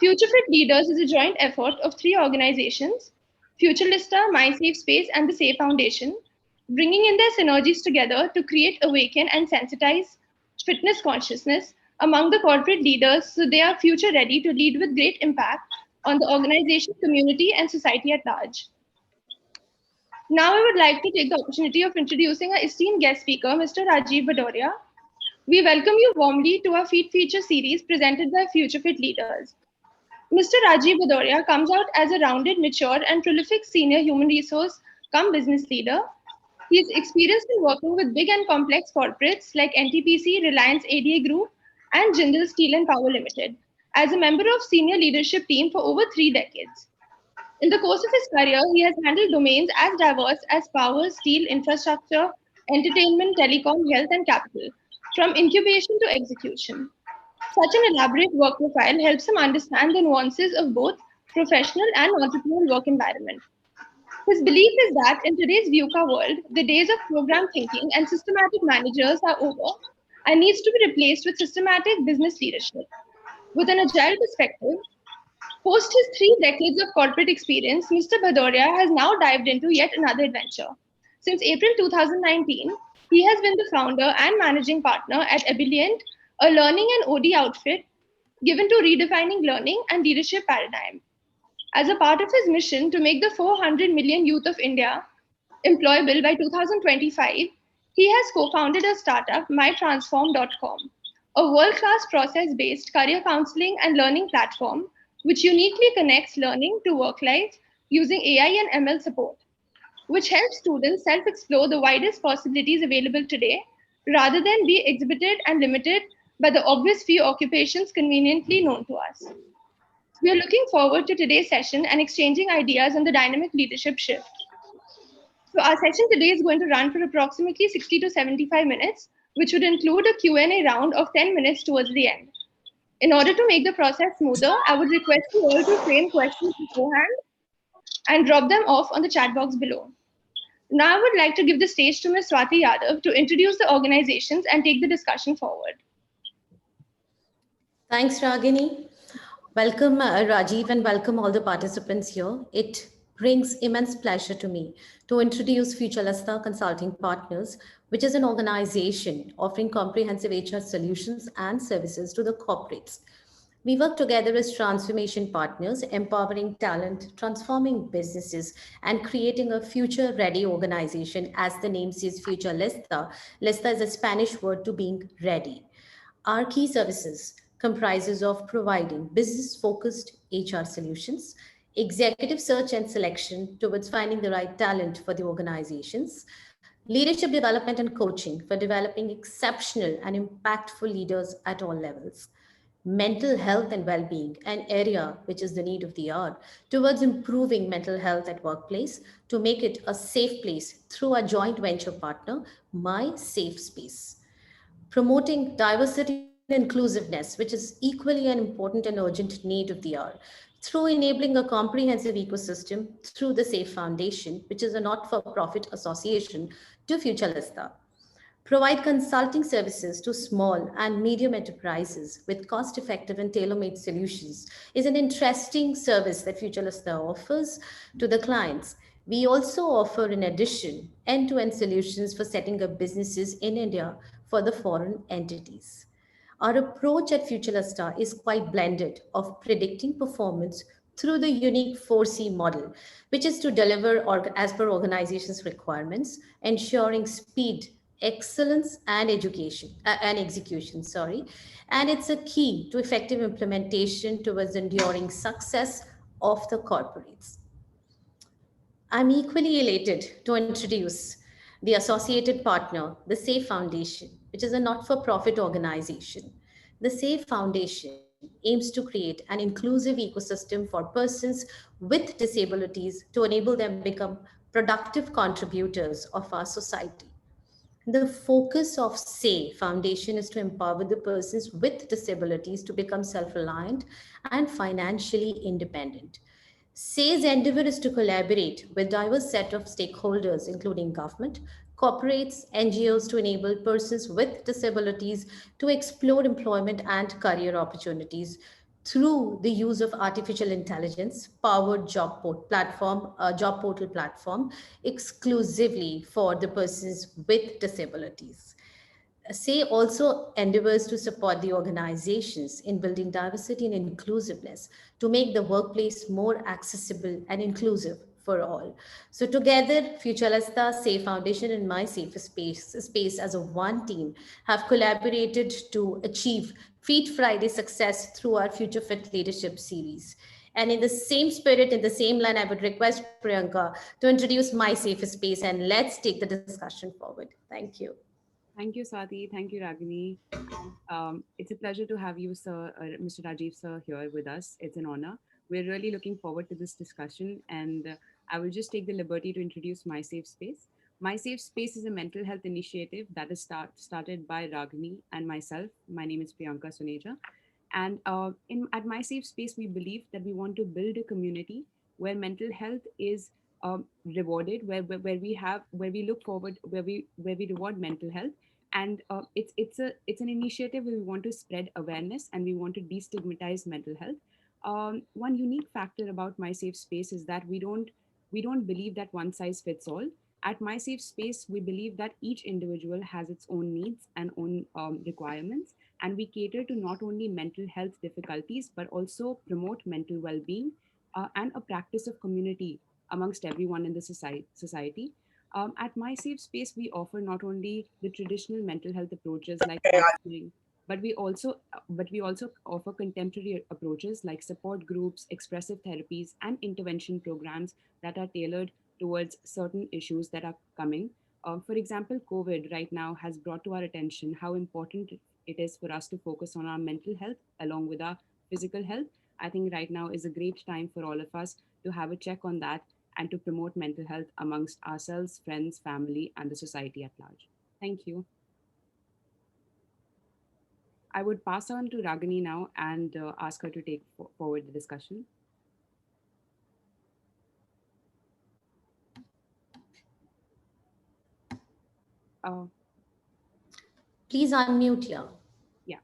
FutureFit Leaders is a joint effort of three organizations, FutureLista, MySafeSpace, and the Safe Foundation, bringing in their synergies together to create, awaken, and sensitize fitness consciousness among the corporate leaders so they are future ready to lead with great impact on the organization, community, and society at large. Now, I would like to take the opportunity of introducing our esteemed guest speaker, Mr. Rajiv Badoria. We welcome you warmly to our Feed Feature series presented by FutureFit Leaders. Mr. Rajiv Badoria comes out as a rounded, mature, and prolific senior human resource cum business leader. He is experienced in working with big and complex corporates like NTPC, Reliance ADA Group, and Jindal Steel and Power Limited as a member of senior leadership team for over 3 decades. In the course of his career, he has handled domains as diverse as power, steel, infrastructure, entertainment, telecom, health, and capital, from incubation to execution. Such an elaborate work profile helps him understand the nuances of both professional and entrepreneurial work environment. His belief is that in today's VUCA world, the days of program thinking and systematic managers are over and needs to be replaced with systematic business leadership. With an agile perspective, post his 3 decades of corporate experience, Mr. Bhadoria has now dived into yet another adventure. Since April 2019, he has been the founder and managing partner at Ebilient, a learning and OD outfit given to redefining learning and leadership paradigm. As a part of his mission to make the 400 million youth of India employable by 2025, he has co-founded a startup, mytransform.com, a world-class process-based career counseling and learning platform which uniquely connects learning to work life using AI and ML support, which helps students self-explore the widest possibilities available today rather than be exhibited and limited by the obvious few occupations conveniently known to us. We are looking forward to today's session and exchanging ideas on the dynamic leadership shift. So our session today is going to run for approximately 60 to 75 minutes, which would include a Q&A round of 10 minutes towards the end. In order to make the process smoother, I would request you all to frame questions beforehand and drop them off on the chat box below. Now I would like to give the stage to Ms. Swati Yadav to introduce the organizations and take the discussion forward. Thanks, Ragini. Welcome, Rajiv, and welcome all the participants here. It brings immense pleasure to me to introduce FutureLista Consulting Partners, which is an organization offering comprehensive HR solutions and services to the corporates. We work together as transformation partners, empowering talent, transforming businesses, and creating a future-ready organization. As the name says, FutureLista. Lista is a Spanish word to being ready. Our key services comprises of providing business-focused HR solutions, executive search and selection towards finding the right talent for the organizations, leadership development and coaching for developing exceptional and impactful leaders at all levels, mental health and well-being, an area which is the need of the hour, towards improving mental health at workplace to make it a safe place through our joint venture partner, My Safe Space. Promoting diversity and inclusiveness, which is equally an important and urgent need of the hour, through enabling a comprehensive ecosystem through the SAFE Foundation, which is a not-for-profit association to FutureLista. Provide consulting services to small and medium enterprises with cost-effective and tailor-made solutions is an interesting service that FutureLista offers to the clients. We also offer, in addition, end-to-end solutions for setting up businesses in India for the foreign entities. Our approach at FutureLista is quite blended of predicting performance through the unique 4C model, which is to deliver as per organization's requirements, ensuring speed, excellence, and execution. And it's a key to effective implementation towards enduring success of the corporates. I'm equally elated to introduce the associated partner, the SAFE Foundation, which is a not-for-profit organization. The SAFE Foundation aims to create an inclusive ecosystem for persons with disabilities to enable them become productive contributors of our society. The focus of SAFE Foundation is to empower the persons with disabilities to become self-reliant and financially independent. SAY's endeavor is to collaborate with diverse set of stakeholders, including government, corporates, NGOs, to enable persons with disabilities to explore employment and career opportunities through the use of artificial intelligence powered job portal platform exclusively for the persons with disabilities. Say also endeavors to support the organizations in building diversity and inclusiveness to make the workplace more accessible and inclusive for all. So together, Futuralista, Safe Foundation, and My Safe Space as a one team have collaborated to achieve Feed Friday success through our Future Fit Leadership series. And in the same spirit, in the same line, I would request Priyanka to introduce My Safe Space and let's take the discussion forward. Thank you. Thank you, Swati. Thank you, Ragini. It's a pleasure to have you, sir, Mr. Rajiv, sir, here with us. It's an honor. We're really looking forward to this discussion, and I will just take the liberty to introduce My Safe Space. My Safe Space is a mental health initiative that is started by Ragini and myself. My name is Priyanka Suneja. And at My Safe Space, we believe that we want to build a community where mental health is rewarded, where we look forward, where we reward mental health, and it's an initiative where we want to spread awareness and we want to destigmatize mental health. One unique factor about My Safe Space is that we don't believe that one size fits all. At My Safe Space, we believe that each individual has its own needs and own requirements, and we cater to not only mental health difficulties but also promote mental well-being and a practice of community amongst everyone in the society. At My Safe Space, we offer not only the traditional mental health approaches like counseling, but we also offer contemporary approaches like support groups, expressive therapies, and intervention programs that are tailored towards certain issues that are coming. For example, COVID right now has brought to our attention how important it is for us to focus on our mental health along with our physical health. I think right now is a great time for all of us to have a check on that and to promote mental health amongst ourselves, friends, family, and the society at large. Thank you. I would pass on to Ragini now and ask her to take forward the discussion. Uh, Please unmute here. yeah,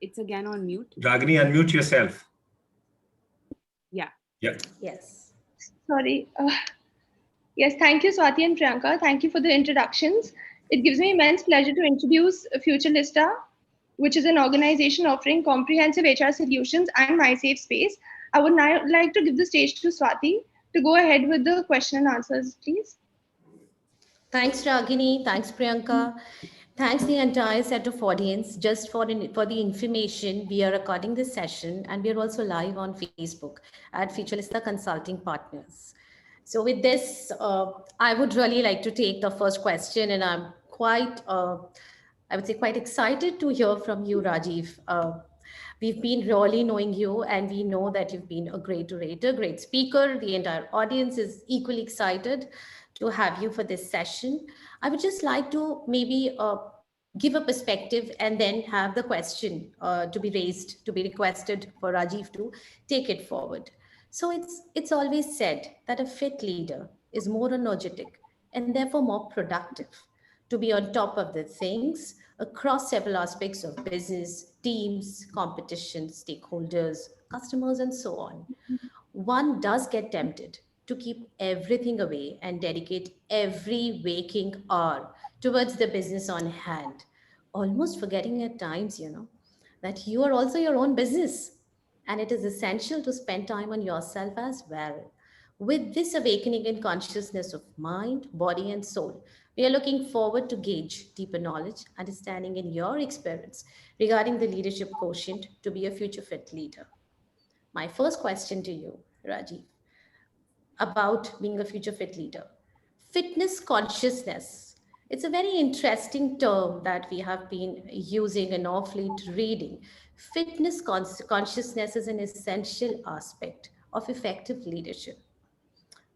it's again on mute. Ragini, unmute yourself. Yeah. Yeah. Yes. Sorry. Yes, thank you, Swati and Priyanka. Thank you for the introductions. It gives me immense pleasure to introduce Futuralista, which is an organization offering comprehensive HR solutions and My Safe Space. I would now like to give the stage to Swati to go ahead with the question and answers, please. Thanks, Ragini. Thanks, Priyanka. Thanks the entire set of audience. Just for the information, we are recording this session and we are also live on Facebook at Futuralista Consulting Partners. So with this, I would really like to take the first question, and I'm quite, I would say, quite excited to hear from you, Rajiv. We've been really knowing you, and we know that you've been a great orator, great speaker. The entire audience is equally excited to have you for this session. I would just like to maybe give a perspective and then have the question to be raised, to be requested for Rajiv to take it forward. So it's always said that a fit leader is more energetic and therefore more productive to be on top of the things across several aspects of business, teams, competition, stakeholders, customers, and so on. One does get tempted to keep everything away and dedicate every waking hour towards the business on hand, almost forgetting at times, that you are also your own business. And it is essential to spend time on yourself as well. With this awakening in consciousness of mind, body, and soul, we are looking forward to gauge deeper knowledge, understanding in your experience regarding the leadership quotient to be a future fit leader. My first question to you, Rajiv, about being a future fit leader. Fitness consciousness. It's a very interesting term that we have been using and off late reading. Fitness consciousness is an essential aspect of effective leadership.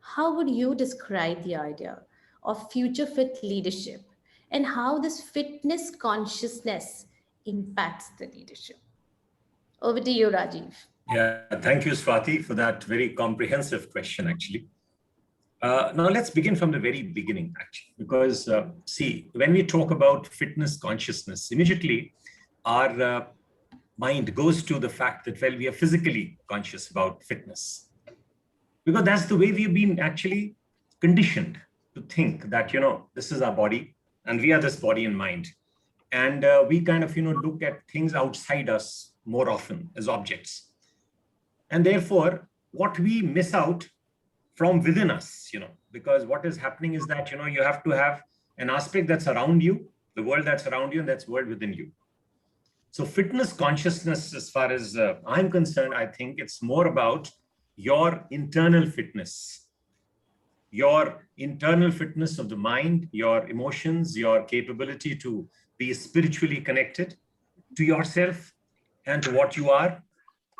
How would you describe the idea of future fit leadership and how this fitness consciousness impacts the leadership? Over to you, Rajiv. Yeah, thank you, Swati, for that very comprehensive question, actually. Now let's begin from the very beginning, actually, because see, when we talk about fitness consciousness, immediately our mind goes to the fact that, well, we are physically conscious about fitness, because that's the way we've been actually conditioned to think that, this is our body and we are this body and mind. And we kind of, look at things outside us more often as objects. And therefore, what we miss out from within us, because what is happening is that, you have to have an aspect that's around you, the world that's around you, and that's world within you. So fitness consciousness, as far as I'm concerned, I think it's more about your internal fitness of the mind, your emotions, your capability to be spiritually connected to yourself and to what you are,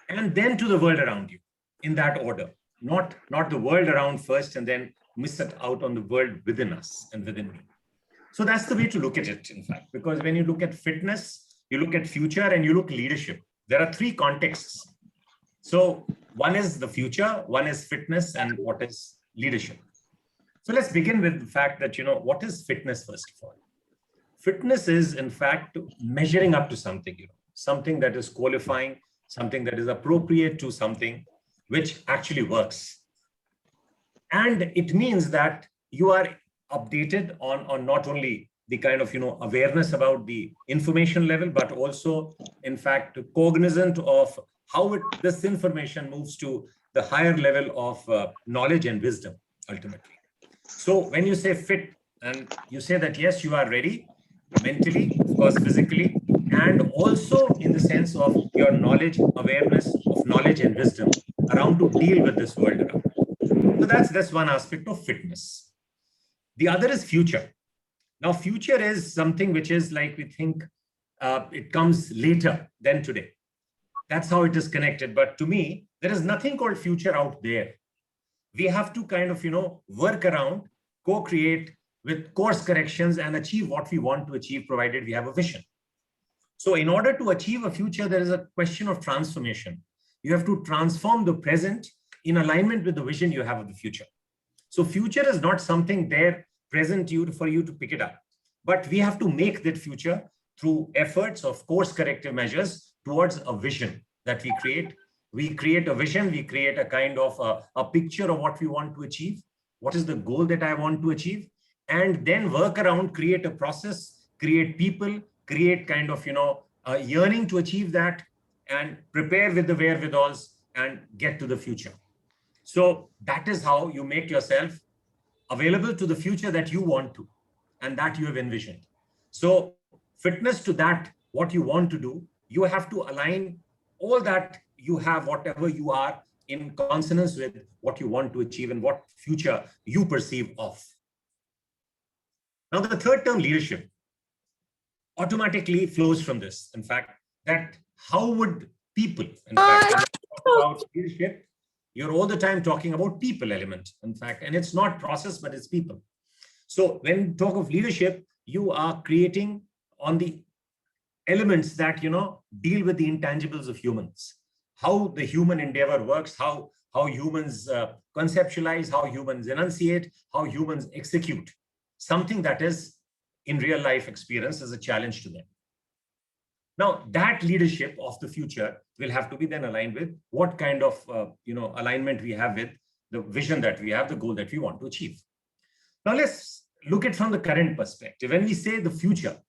and then to the world around you, in that order. Not the world around first and then miss it out on the world within us and within me. So that's the way to look at it, in fact, because when you look at fitness, you look at future and you look leadership. There are three contexts. So one is the future, one is fitness, and what is leadership. So let's begin with the fact that, what is fitness, first of all? Fitness is, in fact, measuring up to something, something that is qualifying, something that is appropriate to something which actually works. And it means that you are updated on not only the kind of, awareness about the information level, but also, in fact, cognizant of how this information moves to the higher level of knowledge and wisdom, ultimately. So when you say fit, and you say that, yes, you are ready mentally, of course, physically, and also in the sense of your knowledge, awareness of knowledge and wisdom around to deal with this world around. So that's one aspect of fitness. The other is future. Now, future is something which is like, we think it comes later than today. That's how it is connected. But to me, there is nothing called future out there. We have to kind of, work around, co-create with course corrections and achieve what we want to achieve, provided we have a vision. So in order to achieve a future, there is a question of transformation. You have to transform the present in alignment with the vision you have of the future. So future is not something there present for you to pick it up. But we have to make that future through efforts of course corrective measures towards a vision that we create. We create a vision, we create a kind of a picture of what we want to achieve. What is the goal that I want to achieve? And then work around, create a process, create people, create kind of, a yearning to achieve that, and prepare with the wherewithals and get to the future. So that is how you make yourself available to the future that you want to and that you have envisioned. So fitness to that, what you want to do, you have to align all that you have, whatever you are, in consonance with what you want to achieve and what future you perceive of. Now, the third term, leadership, automatically flows from this. In fact, that how would people, in fact, when you talk about leadership, you're all the time talking about people element, in fact, and it's not process, but it's people. So when you talk of leadership, you are creating on the elements that, deal with the intangibles of humans, how the human endeavor works, how humans conceptualize, how humans enunciate, how humans execute something that is in real life experience as a challenge to them. Now, that leadership of the future will have to be then aligned with what kind of alignment we have with the vision that we have, the goal that we want to achieve. Now, let's look at from the current perspective. When we say the future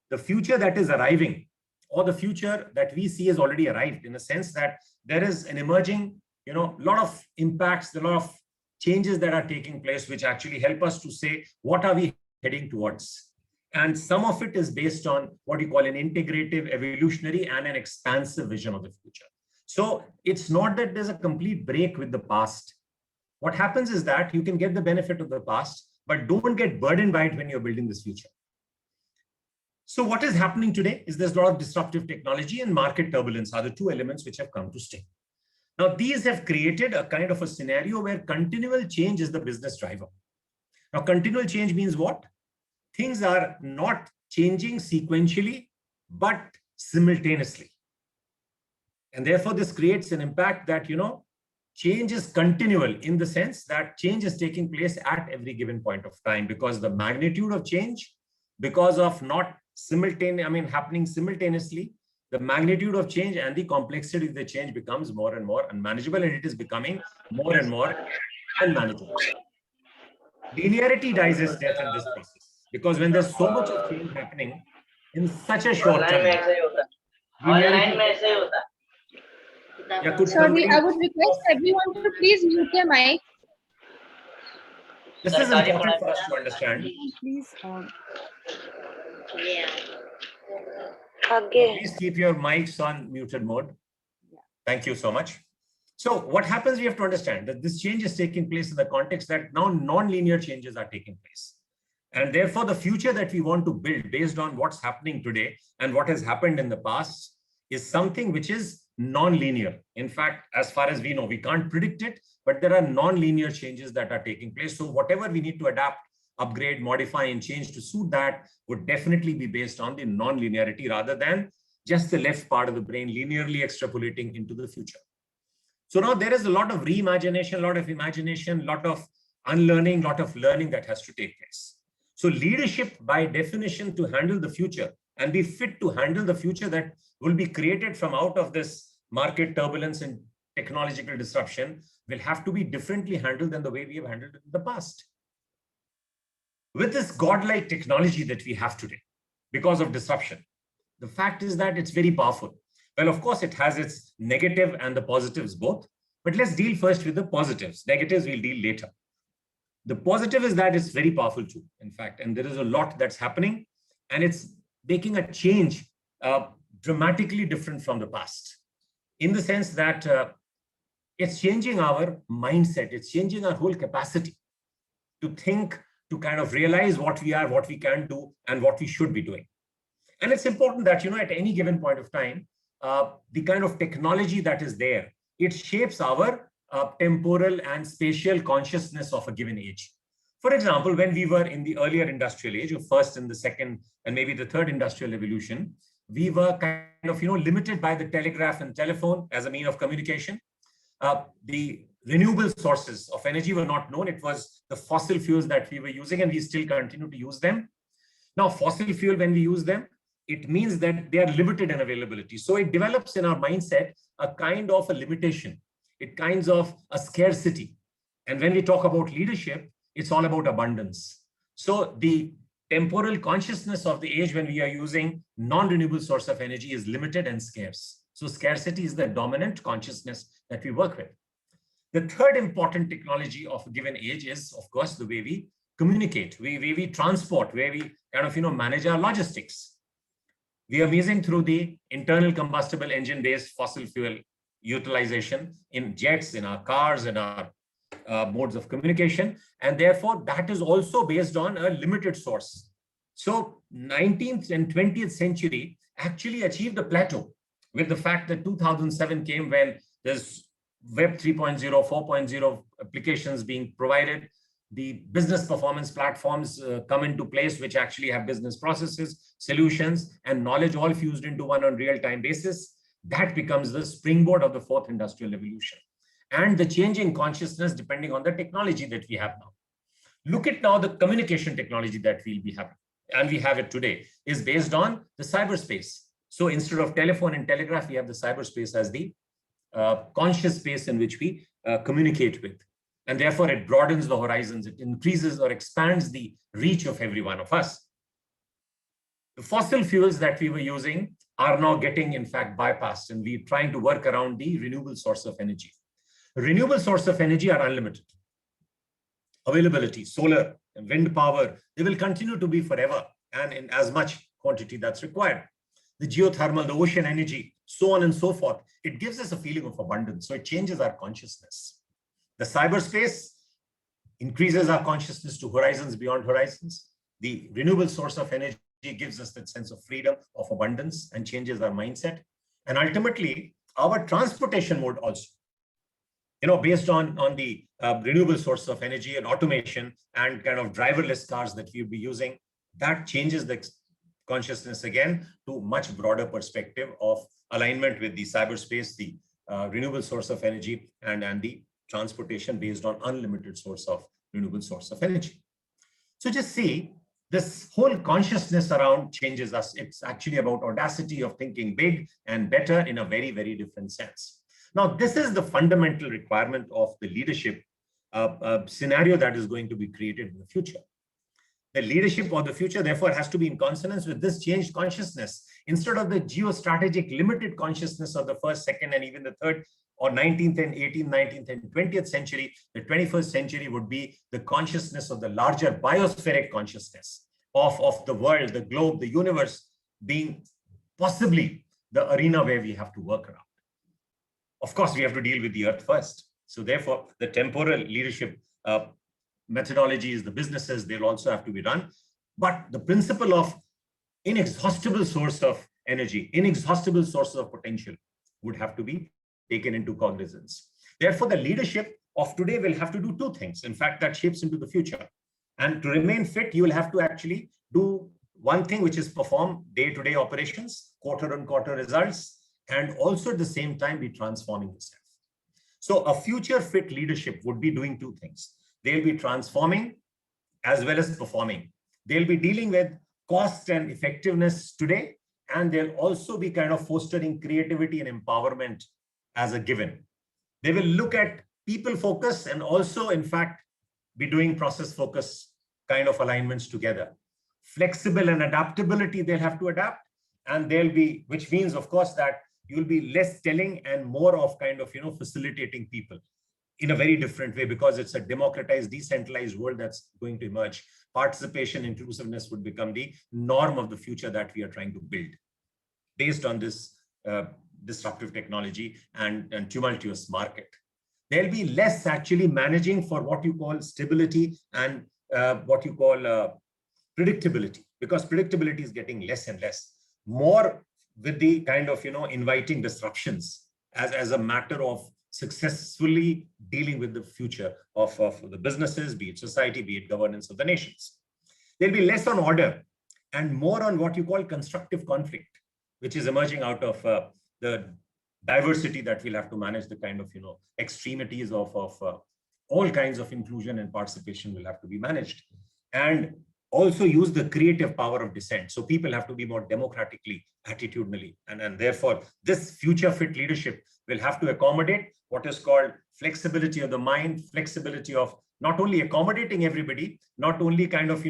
that is arriving, or the future that we see has already arrived, in a sense that there is an emerging, lot of impacts, a lot of changes that are taking place, which actually help us to say, what are we heading towards? And some of it is based on what you call an integrative, evolutionary, and an expansive vision of the future. So it's not that there's a complete break with the past. What happens is that you can get the benefit of the past, but don't get burdened by it when you're building this future. So what is happening today is there's a lot of disruptive technology and market turbulence are the two elements which have come to stay. Now, these have created a kind of a scenario where continual change is the business driver. Now, continual change means what? Things are not changing sequentially, but simultaneously. And therefore, this creates an impact that, change is continual in the sense that change is taking place at every given point of time, because the magnitude of change, because of not happening simultaneously, the magnitude of change and the complexity of the change becomes more and more unmanageable, and it is becoming more and more unmanageable. Linearity dies its death in this process, because when there's so much of change happening in such a short time, linearity. Yeah, could Sorry, somebody, I would request everyone to please mute their mic. this is important for us to understand. Please, Please keep your mics on muted mode. Thank you so much. So what happens, we have to understand that this change is taking place in the context that now non-linear changes are taking place. And therefore, the future that we want to build based on what's happening today and what has happened in the past is something which is non-linear. In fact, as far as we know, we can't predict it, but there are non-linear changes that are taking place. So whatever we need to adapt, upgrade, modify, and change to suit that would definitely be based on the non-linearity rather than just the left part of the brain linearly extrapolating into the future. So now there is a lot of reimagination, a lot of imagination, a lot of unlearning, a lot of learning that has to take place. So leadership, by definition, to handle the future and be fit to handle the future that will be created from out of this market turbulence and technological disruption, will have to be differently handled than the way we have handled it in the past. With this godlike technology that we have today, because of disruption, the fact is that it's very powerful. Well, of course, it has its negative and the positives both, but let's deal first with the positives. Negatives we'll deal later. The positive is that it's very powerful too, in fact, and there is a lot that's happening, and it's making a change dramatically different from the past, in the sense that it's changing our mindset. It's changing our whole capacity to think, to kind of realize what we are, what we can do, and what we should be doing. And it's important that, at any given point of time, the kind of technology that is there, it shapes our temporal and spatial consciousness of a given age. For example, when we were in the earlier industrial age, or first and the second, and maybe the third industrial revolution, we were kind of, limited by the telegraph and telephone as a mean of communication. The renewable sources of energy were not known. It was the fossil fuels that we were using, and we still continue to use them. Now, fossil fuel, when we use them, it means that they are limited in availability. So it develops in our mindset a kind of a limitation. It kinds of a scarcity. And when we talk about leadership, it's all about abundance. So the temporal consciousness of the age when we are using non-renewable source of energy is limited and scarce. So scarcity is the dominant consciousness that we work with. The third important technology of a given age is, of course, the way we communicate, way we transport, where we kind of, manage our logistics. We are using through the internal combustible engine-based fossil fuel utilization in jets, in our cars, in our modes of communication. And therefore, that is also based on a limited source. So 19th and 20th century actually achieved a plateau with the fact that 2007 came, when there's Web 3.0, 4.0 applications being provided. The business performance platforms come into place, which actually have business processes, solutions, and knowledge all fused into one on real-time basis. That becomes the springboard of the fourth industrial revolution. And the changing consciousness depending on the technology that we have now. Look at now the communication technology that we'll be having, and we have it today, is based on the cyberspace. So instead of telephone and telegraph, we have the cyberspace as the conscious space in which we communicate with. And therefore, it broadens the horizons. It increases or expands the reach of every one of us. The fossil fuels that we were using are now getting, in fact, bypassed, and we're trying to work around the renewable source of energy. Renewable source of energy are unlimited. Availability, solar and wind power, they will continue to be forever and in as much quantity that's required. The geothermal, the ocean energy, so on and so forth. It gives us a feeling of abundance. So it changes our consciousness. The cyberspace increases our consciousness to horizons beyond horizons. The renewable source of energy gives us that sense of freedom, of abundance, and changes our mindset. And ultimately, our transportation mode also, based on the renewable source of energy and automation and kind of driverless cars that we'll be using, that changes the consciousness again to much broader perspective of alignment with the cyberspace, the renewable source of energy, and the transportation based on unlimited source of renewable source of energy. So just see, this whole consciousness around changes us. It's actually about audacity of thinking big and better in a very, very different sense. Now, this is the fundamental requirement of the leadership scenario that is going to be created in the future. The leadership of the future, therefore, has to be in consonance with this changed consciousness. Instead of the geostrategic limited consciousness of the first, second, and even the third or 19th and 18th, 19th and 20th century, the 21st century would be the consciousness of the larger biospheric consciousness of the world, the globe, the universe being possibly the arena where we have to work around. Of course, we have to deal with the earth first. So therefore, the temporal leadership methodologies, the businesses, they'll also have to be run. But the principle of inexhaustible source of energy, inexhaustible sources of potential would have to be taken into cognizance. Therefore, the leadership of today will have to do two things. In fact, that shapes into the future. And to remain fit, you will have to actually do one thing, which is perform day-to-day operations, quarter-on-quarter results, and also at the same time be transforming yourself. So a future fit leadership would be doing two things. They'll be transforming as well as performing. They'll be dealing with cost and effectiveness today, and they'll also be kind of fostering creativity and empowerment as a given. They will look at people focus and also, in fact, be doing process focus kind of alignments together. Flexible and adaptability, they'll have to adapt, and they'll be, which means, of course, that you'll be less telling and more of kind of, facilitating people in a very different way, because it's a democratized, decentralized world that's going to emerge. Participation, inclusiveness would become the norm of the future that we are trying to build based on this disruptive technology and tumultuous market. There'll be less actually managing for what you call stability and what you call predictability, because predictability is getting less and less. More with the kind of, inviting disruptions as a matter of successfully dealing with the future of the businesses, be it society, be it governance of the nations. There'll be less on order and more on what you call constructive conflict, which is emerging out of the diversity that we'll have to manage, the kind of, extremities of all kinds of inclusion and participation will have to be managed. And also use the creative power of dissent. So people have to be more democratically, attitudinally. And therefore, this future fit leadership will have to accommodate what is called flexibility of the mind, flexibility of not only accommodating everybody, not only kind of,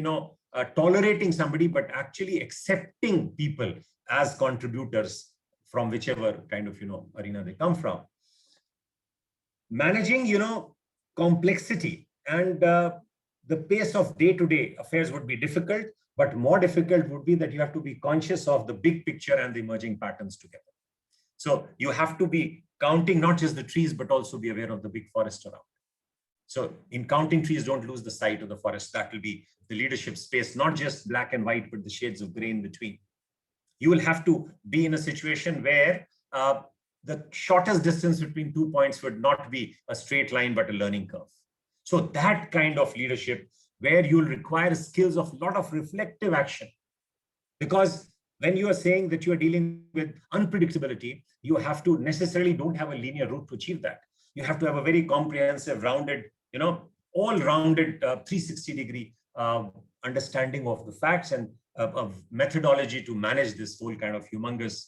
tolerating somebody, but actually accepting people as contributors from whichever kind of, arena they come from. Managing, complexity and the pace of day-to-day affairs would be difficult, but more difficult would be that you have to be conscious of the big picture and the emerging patterns together. So you have to be counting not just the trees, but also be aware of the big forest around. So in counting trees, don't lose the sight of the forest. That will be the leadership space, not just black and white, but the shades of gray in between. You will have to be in a situation where the shortest distance between 2 points would not be a straight line, but a learning curve. So that kind of leadership where you'll require skills of a lot of reflective action. Because when you are saying that you are dealing with unpredictability, you have to necessarily don't have a linear route to achieve that. You have to have a very comprehensive, rounded, all-rounded 360-degree understanding of the facts and of methodology to manage this whole kind of humongous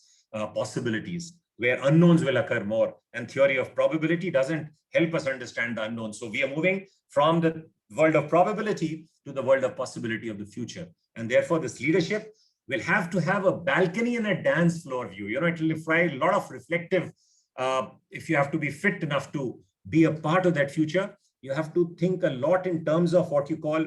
possibilities, where unknowns will occur more, and theory of probability doesn't help us understand the unknown. So we are moving from the world of probability to the world of possibility of the future. And therefore, this leadership will have to have a balcony and a dance floor view. It will require a lot of reflective, if you have to be fit enough to be a part of that future, you have to think a lot in terms of what you call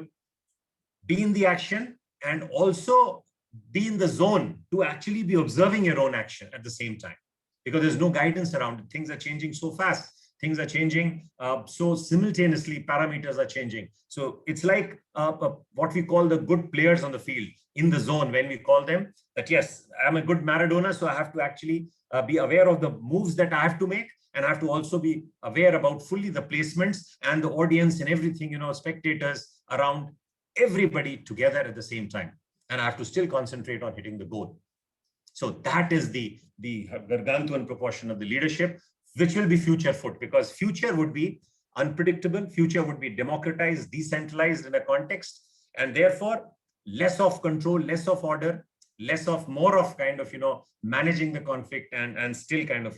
be in the action and also be in the zone to actually be observing your own action at the same time. Because there's no guidance around it. Things are changing so fast. Things are changing so simultaneously, parameters are changing. So it's like what we call the good players on the field in the zone, when we call them that, yes, I'm a good Maradona, so I have to actually be aware of the moves that I have to make. And I have to also be aware about fully the placements and the audience and everything, spectators around, everybody together at the same time. And I have to still concentrate on hitting the goal. So that is the gargantuan proportion of the leadership, which will be future foot, because future would be unpredictable. Future would be democratized, decentralized in a context, and therefore less of control, less of order, more of kind of, managing the conflict and still kind of,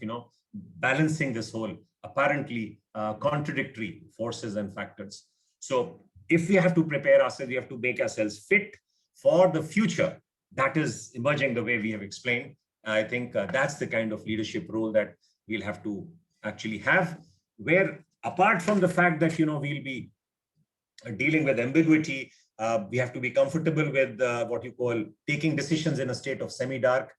balancing this whole apparently contradictory forces and factors. So if we have to prepare ourselves, we have to make ourselves fit for the future that is emerging the way we have explained. I think that's the kind of leadership role that we'll have to actually have, where apart from the fact that, we'll be dealing with ambiguity, we have to be comfortable with what you call taking decisions in a state of semi-dark.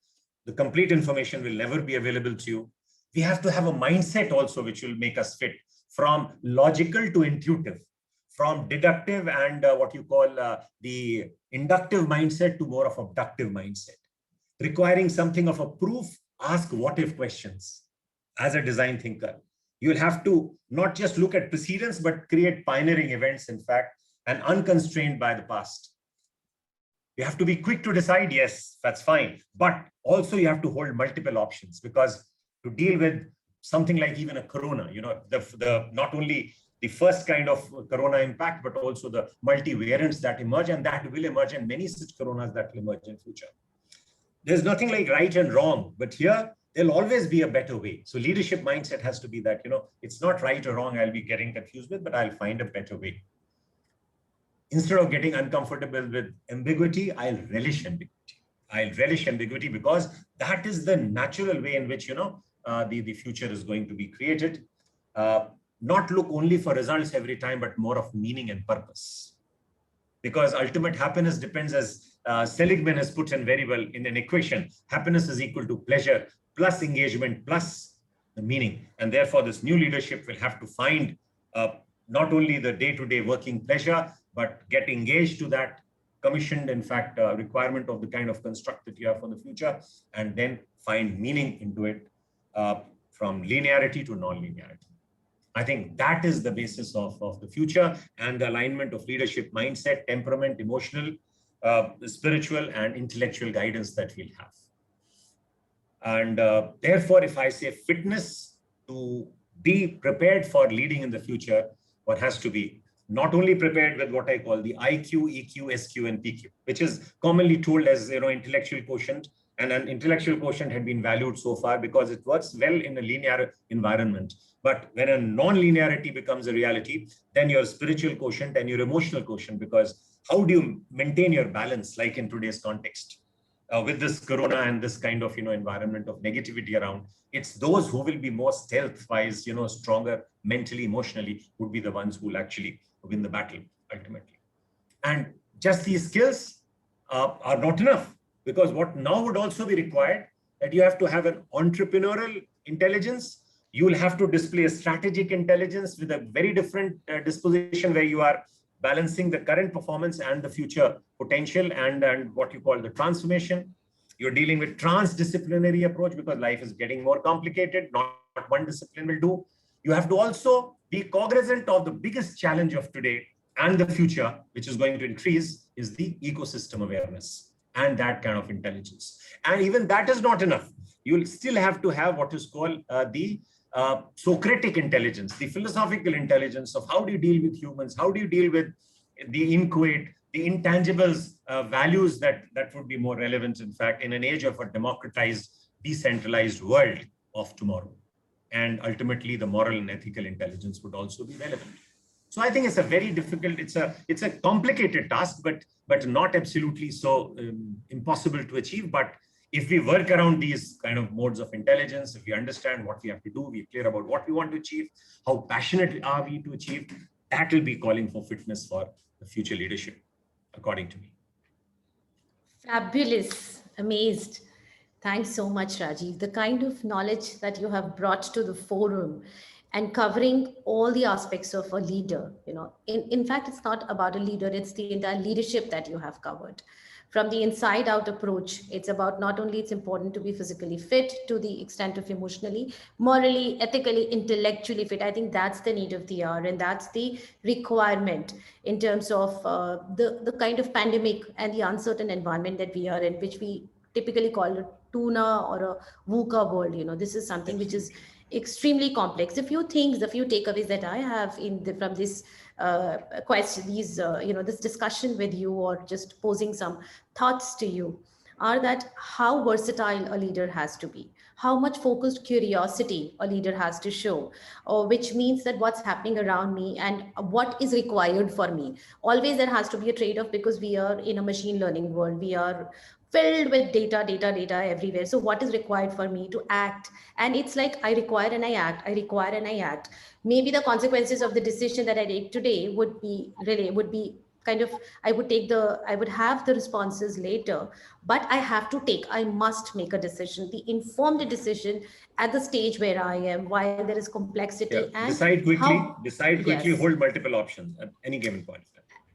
The complete information will never be available to you. We have to have a mindset also which will make us fit from logical to intuitive, from deductive and what you call the inductive mindset to more of abductive mindset, requiring something of a proof, ask what if questions. As a design thinker, you'll have to not just look at precedents, but create pioneering events, in fact, and unconstrained by the past. You have to be quick to decide, yes, that's fine. But also you have to hold multiple options, because to deal with something like even a corona, the not only the first kind of corona impact, but also the multivariants that emerge and that will emerge, and many such coronas that will emerge in future. There's nothing like right and wrong, but here there'll always be a better way. So leadership mindset has to be that, it's not right or wrong I'll be getting confused with, but I'll find a better way. Instead of getting uncomfortable with ambiguity, I'll relish ambiguity. I'll relish ambiguity because that is the natural way in which, the future is going to be created. Not look only for results every time, but more of meaning and purpose. Because ultimate happiness depends, as Seligman has put in very well in an equation, happiness is equal to pleasure plus engagement plus the meaning. And therefore, this new leadership will have to find not only the day-to-day working pleasure, but get engaged to that commissioned, in fact, requirement of the kind of construct that you have for the future, and then find meaning into it from linearity to non-linearity. I think that is the basis of the future and the alignment of leadership mindset, temperament, emotional, spiritual, and intellectual guidance that we'll have. And therefore, if I say fitness to be prepared for leading in the future, one has to be not only prepared with what I call the IQ, EQ, SQ, and PQ, which is commonly told as intellectual quotient. And an intellectual quotient had been valued so far because it works well in a linear environment. But when a non-linearity becomes a reality, then your spiritual quotient and your emotional quotient, because how do you maintain your balance, like in today's context? With this corona and this kind of environment of negativity around, it's those who will be more stealth-wise, stronger mentally, emotionally, would be the ones who will actually win the battle ultimately. And just these skills are not enough, because what now would also be required, that you have to have an entrepreneurial intelligence. You will have to display a strategic intelligence with a very different disposition, where you are balancing the current performance and the future potential and what you call the transformation. You're dealing with transdisciplinary approach because life is getting more complicated. Not one discipline will do. You have to also be cognizant of the biggest challenge of today and the future, which is going to increase, is the ecosystem awareness and that kind of intelligence. And even that is not enough. You will still have to have what is called the Socratic intelligence, the philosophical intelligence of how do you deal with humans, how do you deal with the inchoate, the intangibles, values that would be more relevant, in fact, in an age of a democratized, decentralized world of tomorrow. And ultimately, the moral and ethical intelligence would also be relevant. So I think it's a very difficult, it's a complicated task, but not absolutely so impossible to achieve. But if we work around these kind of modes of intelligence, if we understand what we have to do, we're clear about what we want to achieve, how passionate are we to achieve, that will be calling for fitness for the future leadership, according to me. Fabulous. Amazed. Thanks so much, Rajiv. The kind of knowledge that you have brought to the forum and covering all the aspects of a leader, in fact, it's not about a leader, it's the entire leadership that you have covered. From the inside out approach, it's about not only it's important to be physically fit to the extent of emotionally, morally, ethically, intellectually fit. I think that's the need of the hour, and that's the requirement in terms of the kind of pandemic and the uncertain environment that we are in, which we typically call a tuna or a VUCA world. This is something which is extremely complex. A few things, a few takeaways that I have from this question, this discussion with you, or just posing some thoughts to you, are that how versatile a leader has to be, how much focused curiosity a leader has to show, or which means that what's happening around me and what is required for me. Always there has to be a trade-off, because we are in a machine learning world. We are filled with data everywhere. So what is required for me to act? And it's like I require and I act, I require and I act. Maybe the consequences of the decision that I take today would be kind of, I would have the responses later, but I must make a decision, the informed decision, at the stage where I am, while there is complexity. Yeah. And Decide quickly, yes, hold multiple options at any given point.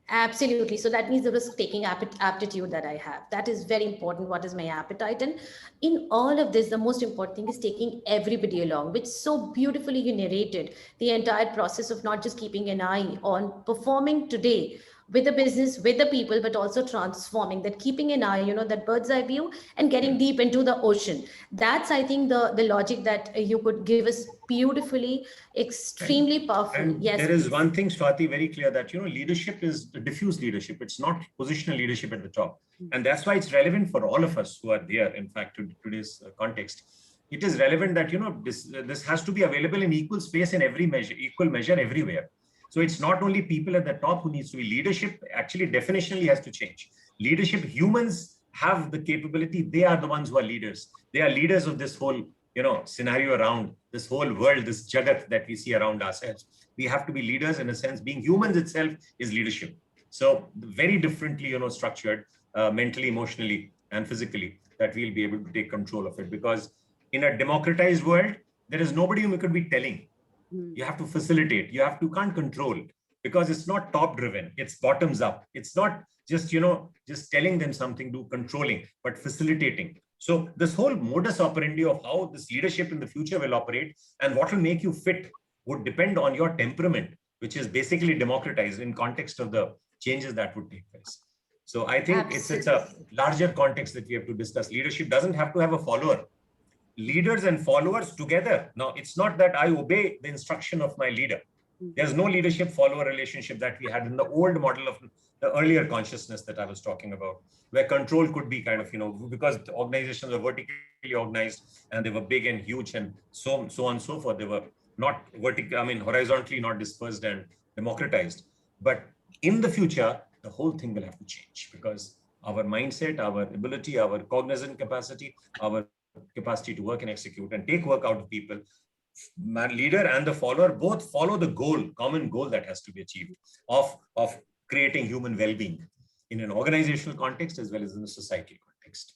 absolutely. So that means the risk taking aptitude that I have. That is very important. What is my appetite? And in all of this, the most important thing is taking everybody along, which so beautifully you narrated the entire process of not just keeping an eye on performing today with the business, with the people, but also transforming that, keeping an eye, that bird's eye view, and getting deep into the ocean. That's, I think, the logic that you could give us beautifully, extremely powerful. And Yes, there is please. one thing, Swati, very clear that, leadership is diffuse leadership. It's not positional leadership at the top. And that's why it's relevant for all of us who are there, in fact, to today's context. It is relevant that, this has to be available in equal space in every measure, equal measure everywhere. So it's not only people at the top who needs to be. Leadership actually definitionally has to change. Leadership, humans have the capability. They are the ones who are leaders. They are leaders of this whole scenario around this whole world, this jagat that we see around ourselves. We have to be leaders in a sense. Being humans itself is leadership. So very differently, structured mentally, emotionally, and physically, that we'll be able to take control of it. Because in a democratized world, there is nobody who could be telling. You have to facilitate. Can't control, because it's not top driven. It's bottoms up. It's not just, just telling them something, do controlling, but facilitating. So this whole modus operandi of how this leadership in the future will operate and what will make you fit would depend on your temperament, which is basically democratized in context of the changes that would take place. So I think it's a larger context that we have to discuss. Leadership doesn't have to have a follower. Leaders and followers together. Now, it's not that I obey the instruction of my leader. There's no leadership follower relationship that we had in the old model of the earlier consciousness that I was talking about, where control could be kind of, because the organizations were vertically organized and they were big and huge and so on and so forth. They were not horizontally not dispersed and democratized. But in the future, the whole thing will have to change, because our mindset, our ability, our cognizant capacity, our capacity to work and execute and take work out of people, my leader and the follower both follow the common goal that has to be achieved of creating human well-being in an organizational context as well as in a societal context.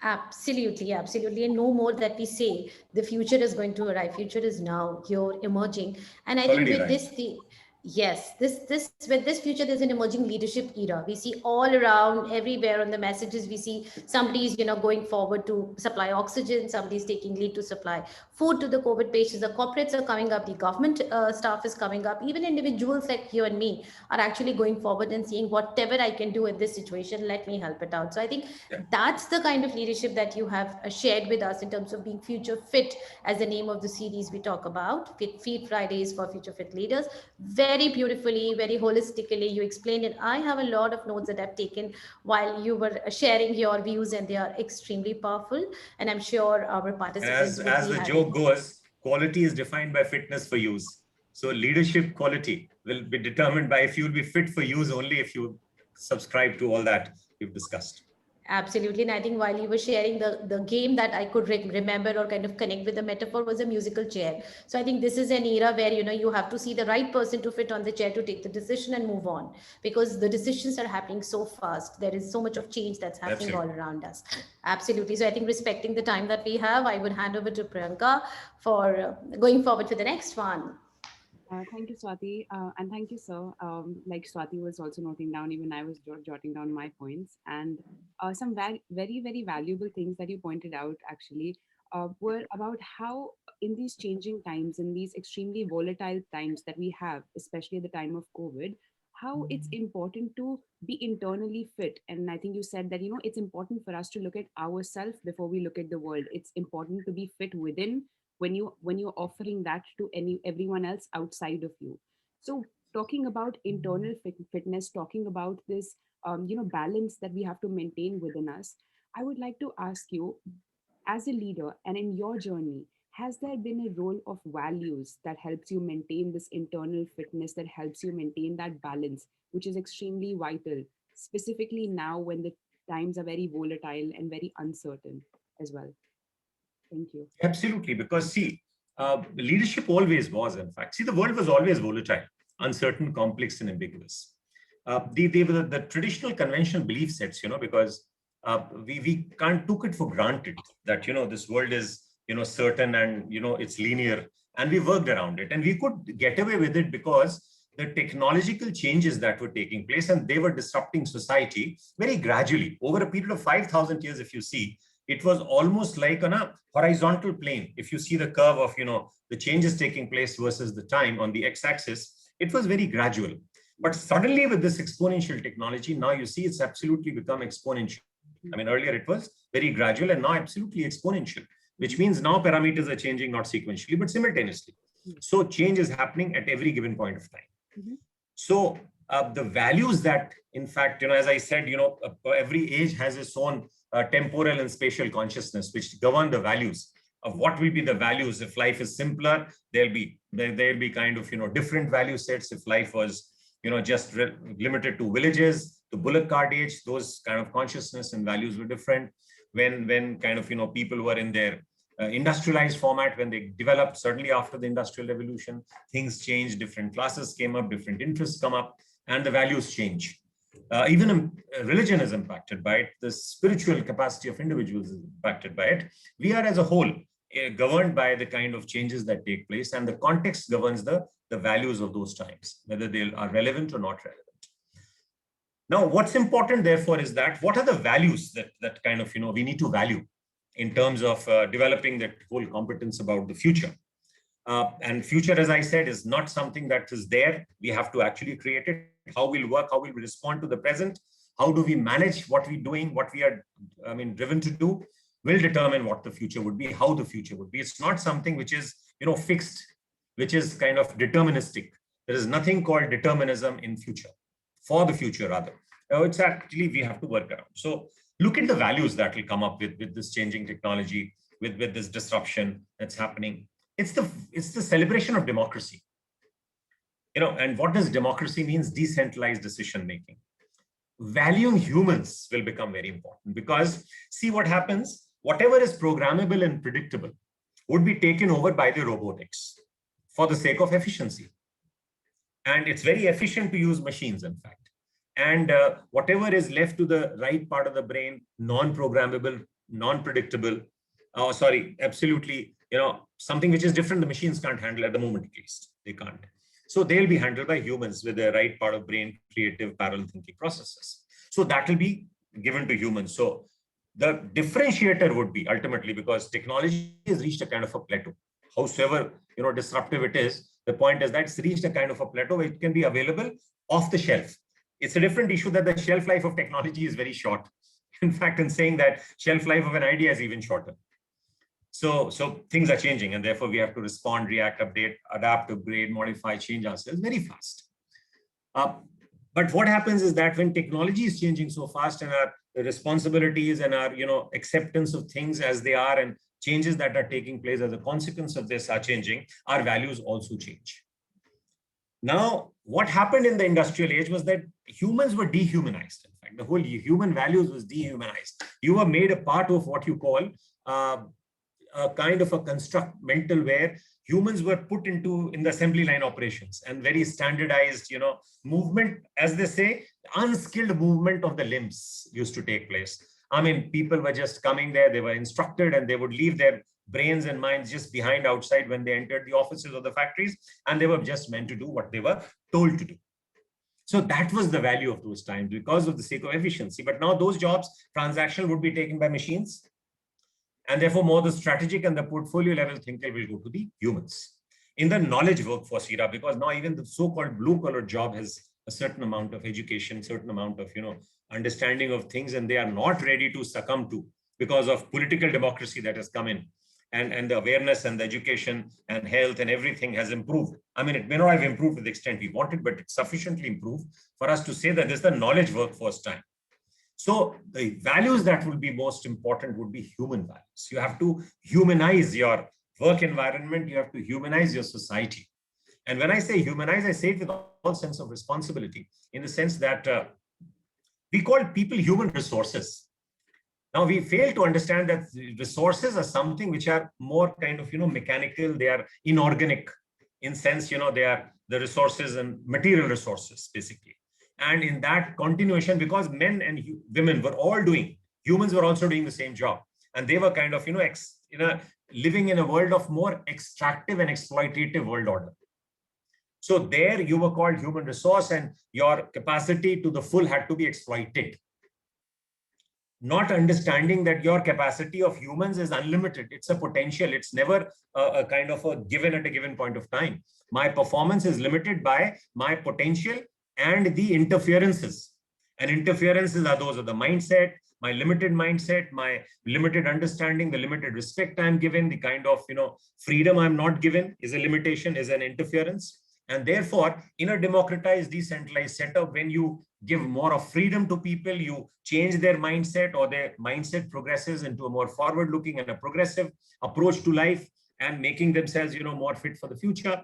Absolutely, absolutely. And no more that we say the future is going to arrive. Future is now, here, emerging. And I think with this, yes, this with this future, there's an emerging leadership era. We see all around, everywhere on the messages. We see somebody's, going forward to supply oxygen. Somebody's taking lead to supply food to the COVID patients. The corporates are coming up. The government staff is coming up. Even individuals like you and me are actually going forward and saying, whatever I can do in this situation, let me help it out. So I think that's the kind of leadership that you have shared with us in terms of being future fit, as the name of the series we talk about, Fit Fridays for Future Fit Leaders. Very beautifully, very holistically, you explained it. I have a lot of notes that I've taken while you were sharing your views, and they are extremely powerful. And I'm sure our participants as the joke goes, quality is defined by fitness for use. So leadership quality will be determined by if you'll be fit for use only if you subscribe to all that we've discussed. Absolutely. And I think while you were sharing, the game that I could remember or kind of connect with the metaphor was a musical chair. So I think this is an era where, you have to see the right person to fit on the chair to take the decision and move on, because the decisions are happening so fast. There is so much of change that's happening all around us. Absolutely. So I think, respecting the time that we have, I would hand over to Priyanka for going forward to the next one. Thank you, Swati. And thank you, sir. Like Swati was also noting down, even I was jotting down my points. And some very, very valuable things that you pointed out actually were about how, in these changing times, in these extremely volatile times that we have, especially at the time of COVID, how it's important to be internally fit. And I think you said that, it's important for us to look at ourselves before we look at the world. It's important to be fit within when you're offering that to everyone else outside of you. So talking about internal fitness, talking about this balance that we have to maintain within us, I would like to ask you, as a leader and in your journey, has there been a role of values that helps you maintain this internal fitness, that helps you maintain that balance, which is extremely vital, specifically now when the times are very volatile and very uncertain as well? Thank you. Absolutely, because see, leadership always was, in fact. See, the world was always volatile, uncertain, complex, and ambiguous. They were the traditional conventional belief sets, because we can't took it for granted that, this world is, certain and, it's linear, and we worked around it. And we could get away with it because the technological changes that were taking place, and they were disrupting society very gradually over a period of 5,000 years. If you see, it was almost like on a horizontal plane. If you see the curve of, the changes taking place versus the time on the x-axis, it was very gradual. But suddenly with this exponential technology, now you see it's absolutely become exponential. I mean, earlier it was very gradual and now absolutely exponential, which means now parameters are changing, not sequentially, but simultaneously. So change is happening at every given point of time. So the values that, in fact, as I said, every age has its own temporal and spatial consciousness, which govern the values of what will be the values. If life is simpler, there'll be kind of, different value sets. If life was, just limited to villages, to bullock cart age, those kind of consciousness and values were different. When kind of, people were in their industrialized format, when they developed, certainly after the Industrial Revolution, things changed, different classes came up, different interests come up, and the values change. Even religion is impacted by it. The spiritual capacity of individuals is impacted by it. We are as a whole governed by the kind of changes that take place, and the context governs the values of those times, whether they are relevant or not relevant. Now, what's important, therefore, is that what are the values that kind of, we need to value in terms of developing that whole competence about the future. And future, as I said, is not something that is there. We have to actually create it. How we'll work, how we'll respond to the present, how do we manage what we're doing, what we are, driven to do, will determine what the future would be, how the future would be. It's not something which is, fixed, which is kind of deterministic. There is nothing called determinism in future, for the future rather. It's actually, we have to work around. So look at the values that will come up with this changing technology, with this disruption that's happening. It's the celebration of democracy. And what does democracy means? Decentralized decision making. Valuing humans will become very important, because see what happens, whatever is programmable and predictable would be taken over by the robotics for the sake of efficiency. And it's very efficient to use machines, in fact. And whatever is left to the right part of the brain, non-programmable, non-predictable, absolutely, something which is different, the machines can't handle at the moment, at least. They can't. So they'll be handled by humans with the right part of brain, creative, parallel thinking processes. So that will be given to humans. So the differentiator would be ultimately, because technology has reached a kind of a plateau. Howsoever, disruptive it is, the point is that it's reached a kind of a plateau where it can be available off the shelf. It's a different issue that the shelf life of technology is very short. In fact, in saying that, shelf life of an idea is even shorter. So things are changing, and therefore we have to respond, react, update, adapt, upgrade, modify, change ourselves very fast. But what happens is that when technology is changing so fast, and our responsibilities and our acceptance of things as they are, and changes that are taking place as a consequence of this are changing, our values also change. Now, what happened in the industrial age was that humans were dehumanized. In fact, the whole human values was dehumanized. You were made a part of what you call a kind of a construct mental, where humans were put in the assembly line operations, and very standardized, movement, as they say, unskilled movement of the limbs used to take place. I mean, people were just coming there, they were instructed, and they would leave their brains and minds just behind outside when they entered the offices or the factories, and they were just meant to do what they were told to do. So that was the value of those times, because of the sake of efficiency. But now those jobs, transactional, would be taken by machines. And therefore, more the strategic and the portfolio level thinker will go to the humans. In the knowledge workforce era, because now even the so-called blue-collar job has a certain amount of education, certain amount of understanding of things, and they are not ready to succumb to, because of political democracy that has come in. and the awareness and the education and health and everything has improved. I mean, it may not have improved to the extent we wanted, but it's sufficiently improved for us to say that this is the knowledge workforce time. So the values that will be most important would be human values. You have to humanize your work environment. You have to humanize your society. And when I say humanize, I say it with all sense of responsibility, in the sense that we call people human resources. Now we fail to understand that resources are something which are more kind of, mechanical. They are inorganic in sense, they are the resources and material resources, basically. And in that continuation, because men and women were all doing, humans were also doing the same job. And they were kind of, living in a world of more extractive and exploitative world order. So there you were called human resource, and your capacity to the full had to be exploited. Not understanding that your capacity of humans is unlimited. It's a potential. It's never a kind of a given at a given point of time. My performance is limited by my potential and the interferences. And interferences are those of the mindset, my limited mindset, my limited understanding, the limited respect I'm given, the kind of freedom I'm not given is a limitation, is an interference. And therefore, in a democratized, decentralized setup, when you give more of freedom to people, you change their mindset, or their mindset progresses into a more forward-looking and a progressive approach to life, and making themselves, more fit for the future.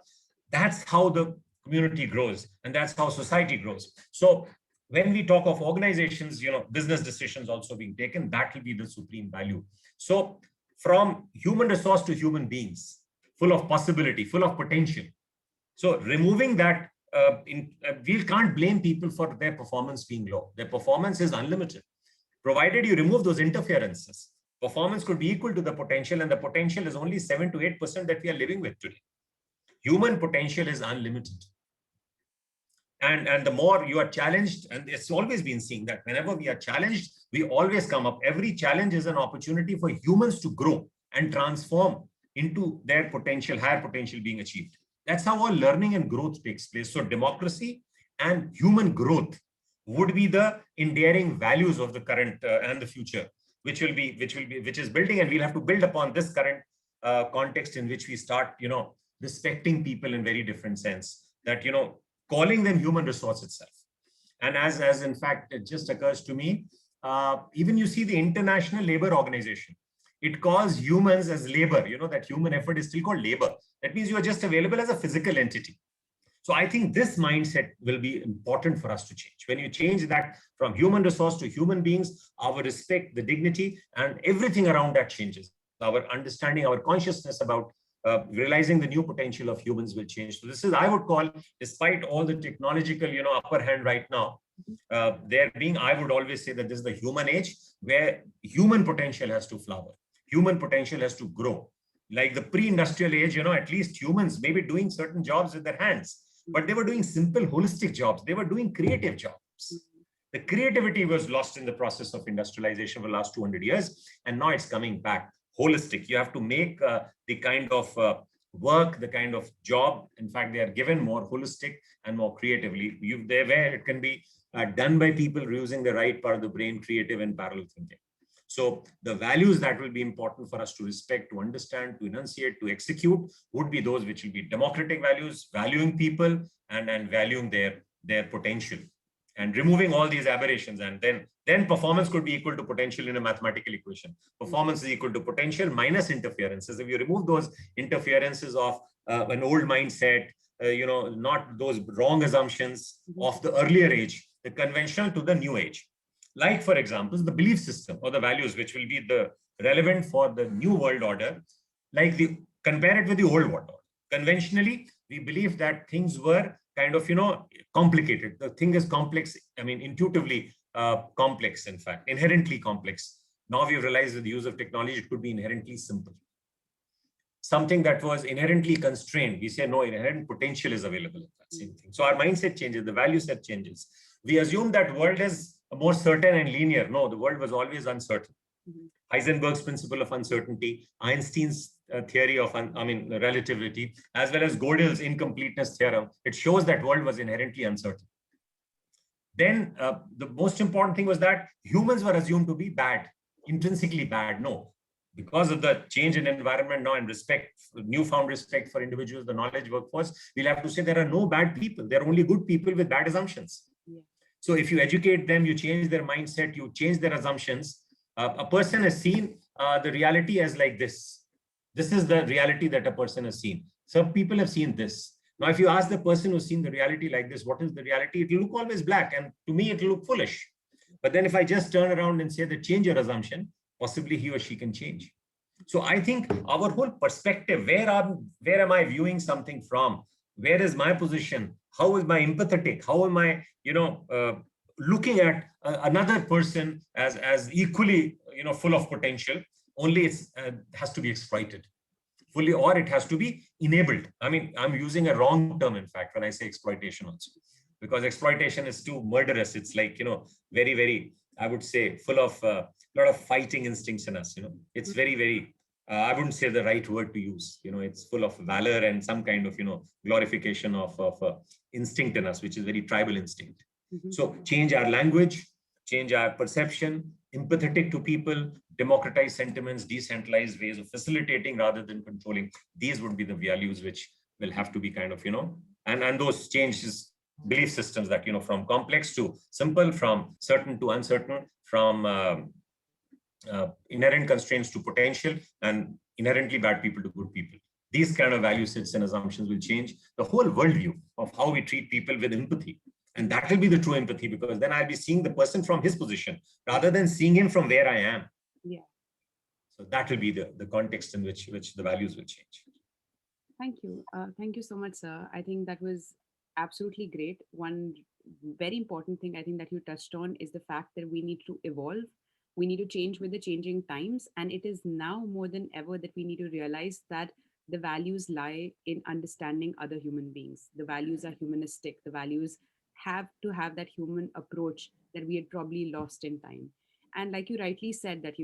That's how the community grows, and that's how society grows. So when we talk of organizations, business decisions also being taken, that will be the supreme value. So from human resource to human beings, full of possibility, full of potential. So removing that, we can't blame people for their performance being low. Their performance is unlimited. Provided you remove those interferences, performance could be equal to the potential, and the potential is only 7 to 8% that we are living with today. Human potential is unlimited. And the more you are challenged, and it's always been seen that whenever we are challenged, we always come up. Every challenge is an opportunity for humans to grow and transform into their potential, higher potential being achieved. That's how all learning and growth takes place. So democracy and human growth would be the endearing values of the current and the future, which is building, and we'll have to build upon this current context in which we start, respecting people in very different sense, that, calling them human resource itself. And as in fact, it just occurs to me, even you see the International Labour Organization, it calls humans as labor, that human effort is still called labor. That means you are just available as a physical entity. So I think this mindset will be important for us to change. When you change that from human resource to human beings, our respect, the dignity, and everything around that changes. Our understanding, our consciousness about realizing the new potential of humans will change. So this is, I would call, despite all the technological, upper hand right now, I would always say that this is the human age where human potential has to flower. Human potential has to grow. Like the pre-industrial age, at least humans may be doing certain jobs with their hands, but they were doing simple, holistic jobs. They were doing creative jobs. The creativity was lost in the process of industrialization for the last 200 years, and now it's coming back. Holistic. You have to make the kind of work, the kind of job, in fact, they are given more holistic and more creatively. Where it can be done by people using the right part of the brain, creative and parallel thinking. So the values that will be important for us to respect, to understand, to enunciate, to execute would be those which will be democratic values, valuing people and valuing their potential, and removing all these aberrations. And then performance could be equal to potential in a mathematical equation. Performance is equal to potential minus interferences. If you remove those interferences of an old mindset, not those wrong assumptions of the earlier age, the conventional to the new age. Like, for example, the belief system or the values which will be the relevant for the new world order, compare it with the old world order. Conventionally, we believe that things were kind of, complicated. The thing is complex, intuitively complex, in fact, inherently complex. Now we've realized with the use of technology, it could be inherently simple. Something that was inherently constrained, we say, no, inherent potential is available in that same thing. So our mindset changes, the value set changes. We assume that world is more certain and linear. No, the world was always uncertain. Heisenberg's principle of uncertainty, Einstein's theory of relativity, as well as Gödel's incompleteness theorem, it shows that world was inherently uncertain. Then the most important thing was that humans were assumed to be bad, intrinsically bad. No, because of the change in environment now and newfound respect for individuals, the knowledge workforce, we'll have to say there are no bad people. There are only good people with bad assumptions. Yeah. So if you educate them, you change their mindset, you change their assumptions. A person has seen the reality as like this. This is the reality that a person has seen. Some people have seen this. Now, if you ask the person who's seen the reality like this, what is the reality? It will look always black. And to me, it will look foolish. But then if I just turn around and say that change your assumption, possibly he or she can change. So I think our whole perspective, where am I viewing something from? Where is my position? How is my empathetic? How am I, looking at another person as equally, full of potential? Only it has to be exploited fully, or it has to be enabled. I mean, I'm using a wrong term, in fact, when I say exploitation also, because exploitation is too murderous. It's like, very, very, I would say, full of a lot of fighting instincts in us. It's very, very, I wouldn't say the right word to use. It's full of valor and some kind of, glorification of instinct in us, which is very tribal instinct. Mm-hmm. So change our language, change our perception, empathetic to people, democratize sentiments, decentralized ways of facilitating rather than controlling. These would be the values which will have to be kind of, and those changes, belief systems that, from complex to simple, from certain to uncertain, from inherent constraints to potential, and inherently bad people to good people. These kind of value sets and assumptions will change the whole worldview of how we treat people with empathy. And that will be the true empathy, because then I'll be seeing the person from his position rather than seeing him from where I am. Yeah. So that will be the context in which the values will change. Thank you. Thank you so much, sir. I think that was absolutely great. One very important thing I think that you touched on is the fact that we need to evolve. We need to change with the changing times. And it is now more than ever that we need to realize that the values lie in understanding other human beings. The values are humanistic. The values have to have that human approach that we had probably lost in time. And like you rightly said that,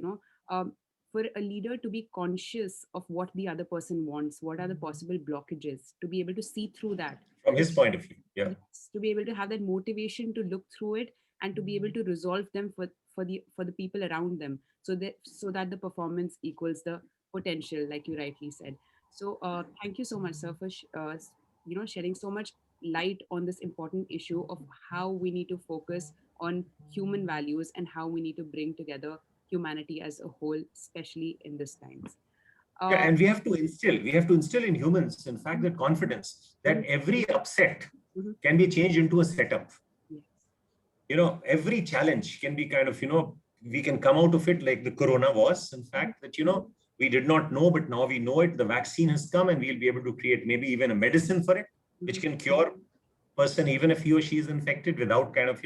for a leader to be conscious of what the other person wants, what are the possible blockages, to be able to see through that. From his point of view, yeah. Yes, to be able to have that motivation to look through it and to be able to resolve them for the people around them, so that the performance equals the potential, like you rightly said. So thank you so much, sir, for shedding so much light on this important issue of how we need to focus on human values and how we need to bring together humanity as a whole, especially in these times. Yeah, and we have to instill in humans, in fact, that confidence that every upset can be changed into a setup. Yes. Every challenge can be kind of, we can come out of it like the corona was, in fact, that, we did not know, but now we know it. The vaccine has come and we'll be able to create maybe even a medicine for it, which can cure person, even if he or she is infected, without kind of,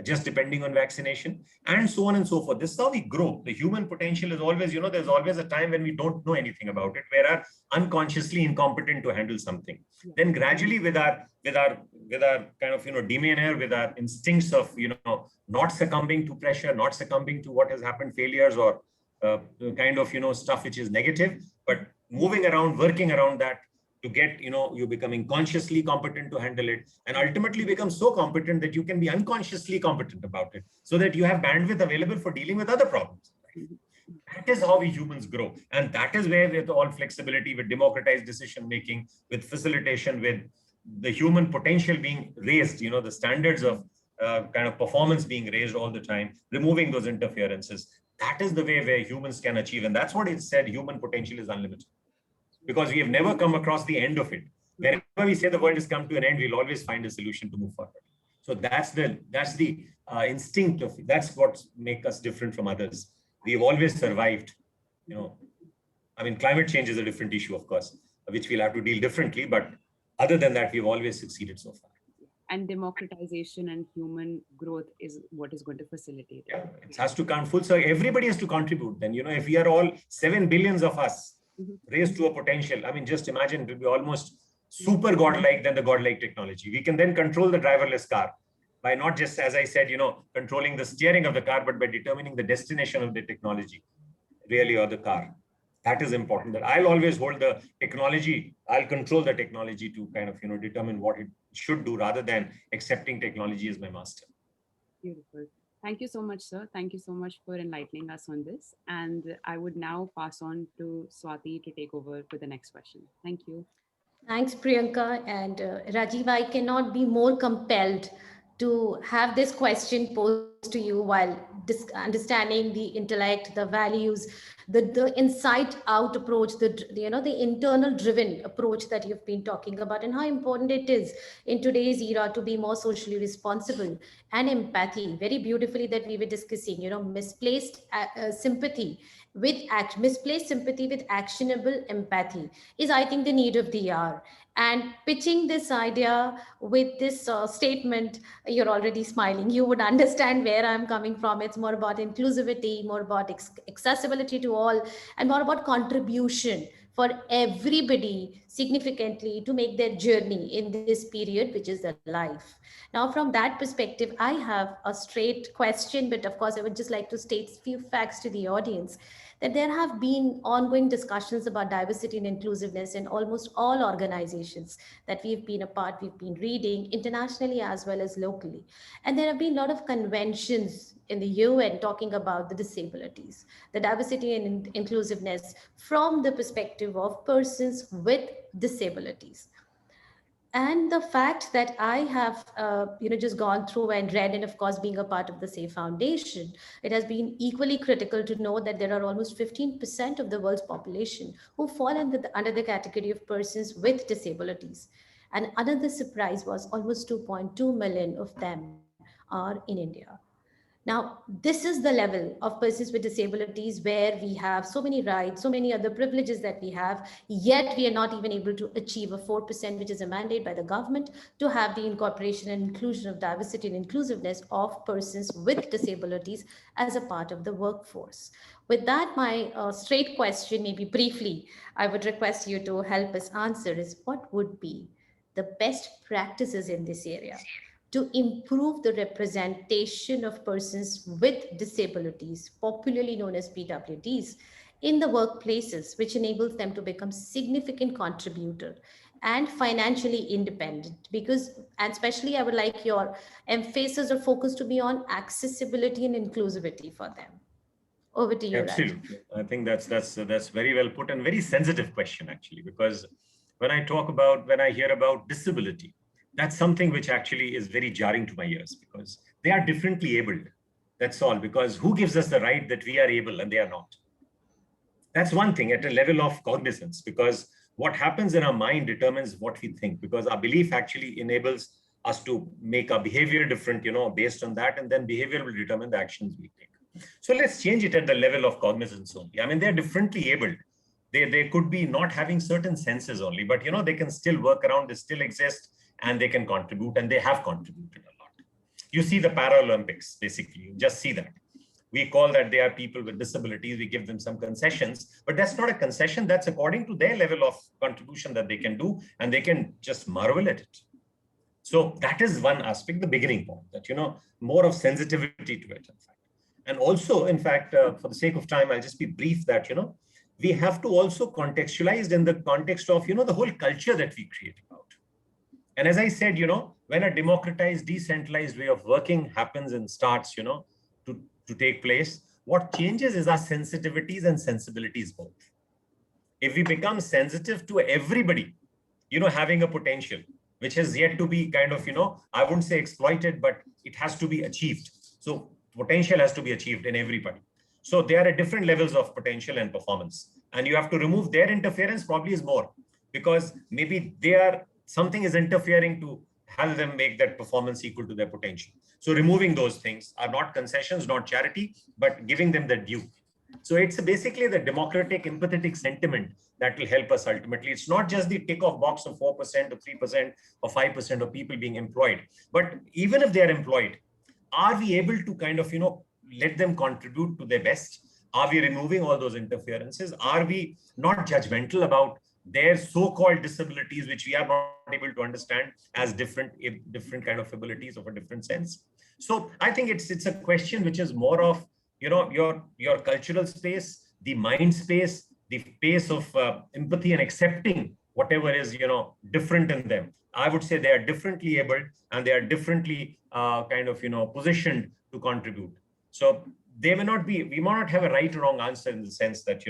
just depending on vaccination, and so on and so forth. This is how we grow. The human potential is always, there's always a time when we don't know anything about it, where are unconsciously incompetent to handle something. Yeah. Then gradually with our kind of, demeanor, with our instincts of, not succumbing to pressure, not succumbing to what has happened, failures or kind of, stuff which is negative, but moving around, working around that, to get, you becoming consciously competent to handle it, and ultimately become so competent that you can be unconsciously competent about it, so that you have bandwidth available for dealing with other problems. That is how we humans grow. And that is where, with all flexibility, with democratized decision-making, with facilitation, with the human potential being raised, the standards of kind of performance being raised all the time, removing those interferences. That is the way where humans can achieve. And that's what it said, human potential is unlimited. Because we have never come across the end of it. Whenever we say the world has come to an end, we'll always find a solution to move forward. So that's the instinct of it. That's what makes us different from others. We've always survived. I mean, climate change is a different issue, of course, which we'll have to deal differently. But other than that, we've always succeeded so far. And democratization and human growth is what is going to facilitate it. Yeah, it has to count full. So everybody has to contribute. Then, if we are all 7 billions of us, raised to a potential. I mean, just imagine, it will be almost super godlike than the godlike technology. We can then control the driverless car by not just, as I said, controlling the steering of the car, but by determining the destination of the technology, really, or the car. That is important. That I'll always hold the technology. I'll control the technology to kind of, determine what it should do, rather than accepting technology as my master. Beautiful. Thank you so much, sir. Thank you so much for enlightening us on this. And I would now pass on to Swati to take over for the next question. Thank you. Thanks, Priyanka. And Rajiv, I cannot be more compelled to have this question posed to you while understanding the intellect, the values, the inside out approach, the internal driven approach that you've been talking about, and how important it is in today's era to be more socially responsible and empathy. Very beautifully that we were discussing, misplaced sympathy with misplaced sympathy with actionable empathy is, I think, the need of the hour. And pitching this idea with this statement, you're already smiling. You would understand where I'm coming from. It's more about inclusivity, more about accessibility to all, and more about contribution for everybody significantly to make their journey in this period, which is their life. Now, from that perspective, I have a straight question, but of course, I would just like to state a few facts to the audience that there have been ongoing discussions about diversity and inclusiveness in almost all organizations that we've been a part, we've been reading internationally as well as locally. And there have been a lot of conventions in the UN talking about the disabilities, the diversity and inclusiveness from the perspective of persons with disabilities. And the fact that I have just gone through and read, and of course being a part of the SAFE Foundation, it has been equally critical to know that there are almost 15% of the world's population who fall under the category of persons with disabilities. And another surprise was almost 2.2 million of them are in India. Now, this is the level of persons with disabilities where we have so many rights, so many other privileges that we have, yet we are not even able to achieve a 4%, which is a mandate by the government to have the incorporation and inclusion of diversity and inclusiveness of persons with disabilities as a part of the workforce. With that, my straight question, maybe briefly, I would request you to help us answer is what would be the best practices in this area to improve the representation of persons with disabilities, popularly known as PWDs, in the workplaces, which enables them to become significant contributor and financially independent. Because, and especially I would like your emphasis or focus to be on accessibility and inclusivity for them. Over to you, Raj. Absolutely. I think that's very well put and very sensitive question, actually, because when I hear about disability, that's something which actually is very jarring to my ears, because they are differently abled. That's all. Because who gives us the right that we are able and they are not? That's one thing at a level of cognizance, because what happens in our mind determines what we think, because our belief actually enables us to make our behavior different, based on that, and then behavior will determine the actions we take. So let's change it at the level of cognizance only. I mean, they're differently abled. They could be not having certain senses only, but they can still work around, they still exist, and they can contribute, and they have contributed a lot. You see the Paralympics, basically, you just see that. We call that they are people with disabilities, we give them some concessions, but that's not a concession, that's according to their level of contribution that they can do, and they can just marvel at it. So that is one aspect, the beginning point, that, more of sensitivity to it, in fact. And also, in fact, for the sake of time, I'll just be brief that, we have to also contextualize in the context of, the whole culture that we create about. And as I said, when a democratized, decentralized way of working happens and starts, to take place, what changes is our sensitivities and sensibilities both. If we become sensitive to everybody, having a potential, which has yet to be kind of, I wouldn't say exploited, but it has to be achieved. So potential has to be achieved in everybody. So there are different levels of potential and performance, and you have to remove their interference probably is more, because maybe something is interfering to have them make that performance equal to their potential. So removing those things are not concessions, not charity, but giving them the due. So it's basically the democratic, empathetic sentiment that will help us ultimately. It's not just the tick off box of 4% or 3% or 5% of people being employed, but even if they are employed, are we able to kind of, let them contribute to their best? Are we removing all those interferences? Are we not judgmental about their so-called disabilities, which we are not able to understand as different kind of abilities of a different sense? So I think it's a question which is more of, your cultural space, the mind space, the pace of empathy and accepting whatever is, different in them. I would say they are differently abled and they are differently positioned to contribute. So we may not have a right or wrong answer in the sense that,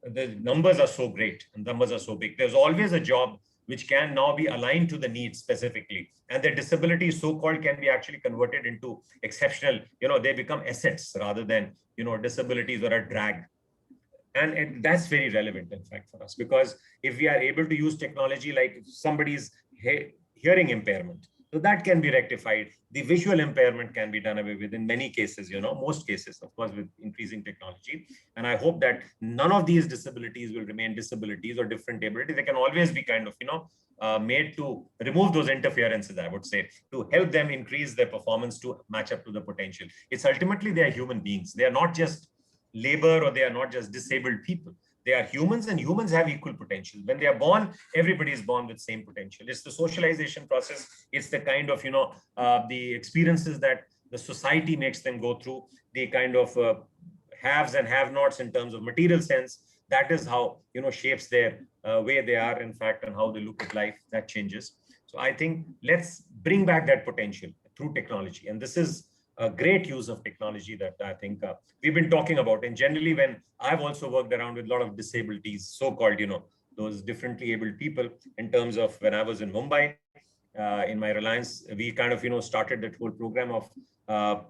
the numbers are so great and numbers are so big. There's always a job which can now be aligned to the needs specifically. And their disabilities, so-called, can be actually converted into exceptional, they become assets rather than, disabilities or a drag. And that's very relevant, in fact, for us, because if we are able to use technology, like if somebody's hearing impairment, so that can be rectified. The visual impairment can be done away with in many cases, most cases, of course, with increasing technology. And I hope that none of these disabilities will remain disabilities or different abilities. They can always be made to remove those interferences, I would say, to help them increase their performance to match up to the potential. It's ultimately, they are human beings. They are not just labor, or they are not just disabled people. They are humans, and humans have equal potential. When they are born, everybody is born with same potential. It's the socialization process. It's the kind of, the experiences that the society makes them go through, the kind of haves and have-nots in terms of material sense. That is how, shapes their way they are, in fact, and how they look at life. That changes. So I think let's bring back that potential through technology. And this is a great use of technology that I think we've been talking about. And generally, when I've also worked around with a lot of disabilities, so-called, those differently abled people, in terms of when I was in Mumbai, in my Reliance, we kind of, started that whole program of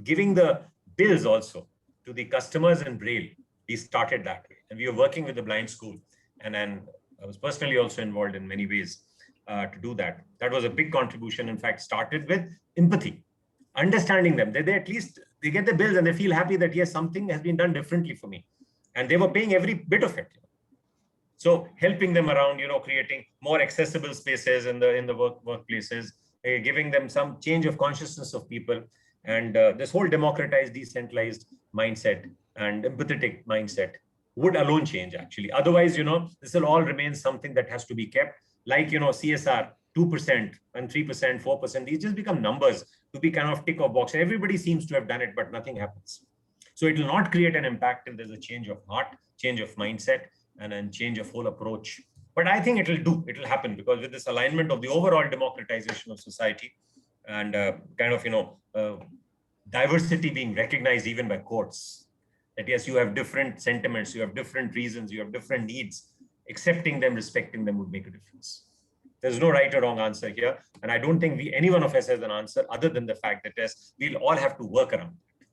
giving the bills also to the customers in Braille. We started that way. And we were working with the blind school. And then I was personally also involved in many ways to do that. That was a big contribution, in fact, started with empathy. Understanding them, they at least, they get the bills and they feel happy that, yes, something has been done differently for me. And they were paying every bit of it. So helping them around, creating more accessible spaces in the workplaces, giving them some change of consciousness of people. And this whole democratized, decentralized mindset and empathetic mindset would alone change, actually. Otherwise, this will all remain something that has to be kept, like, CSR, 2% and 3%, 4%, these just become numbers to be kind of tick of box. Everybody seems to have done it, but nothing happens. So it will not create an impact if there's a change of heart, change of mindset, and then change of whole approach. But I think it will happen, because with this alignment of the overall democratization of society and diversity being recognized even by courts, that yes, you have different sentiments, you have different reasons, you have different needs, accepting them, respecting them would make a difference. There's no right or wrong answer here. And I don't think any one of us has an answer other than the fact that, yes, we'll all have to work around it.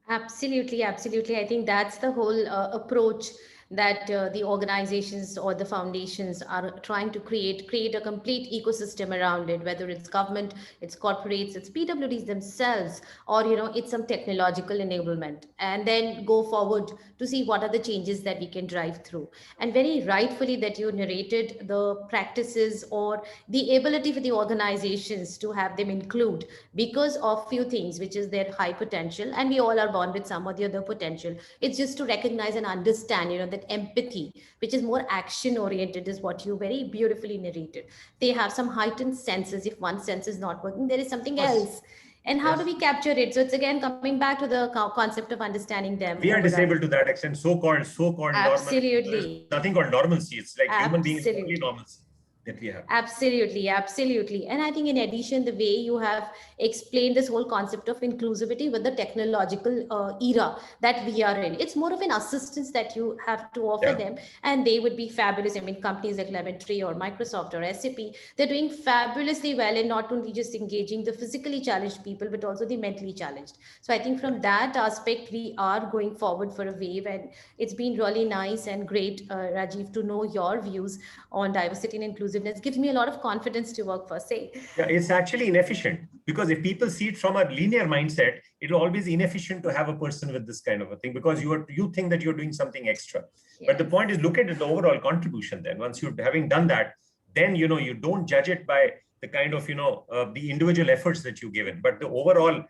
Absolutely, absolutely. I think that's the whole approach that the organizations or the foundations are trying to create a complete ecosystem around it, whether it's government, it's corporates, it's PWDs themselves, or it's some technological enablement, and then go forward to see what are the changes that we can drive through. And very rightfully that you narrated the practices or the ability for the organizations to have them include, because of few things, which is their high potential, and we all are born with some or the other potential. It's just to recognize and understand, that empathy, which is more action oriented, is what you very beautifully narrated. They have some heightened senses. If one sense is not working, there is something else. And how do we capture it? So it's again coming back to the concept of understanding them. We are disabled to that extent, so-called absolutely. Normal. There's nothing called normalcy. It's like human beings only normalcy that we have. Absolutely, absolutely. And I think in addition, the way you have explained this whole concept of inclusivity with the technological era that we are in, it's more of an assistance that you have to offer them, and they would be fabulous. I mean, companies like Lemon Tree or Microsoft or SAP, they're doing fabulously well in not only just engaging the physically challenged people, but also the mentally challenged. So I think from that aspect, we are going forward for a wave, and it's been really nice and great, Rajiv, to know your views on diversity and inclusion. Gives me a lot of confidence to work for, say. Yeah, it's actually inefficient, because if people see it from a linear mindset, it'll always be inefficient to have a person with this kind of a thing, because you think that you're doing something extra. Yes. But the point is, look at the overall contribution. Then once you're having done that, then you don't judge it by the kind of the individual efforts that you've given, but the overall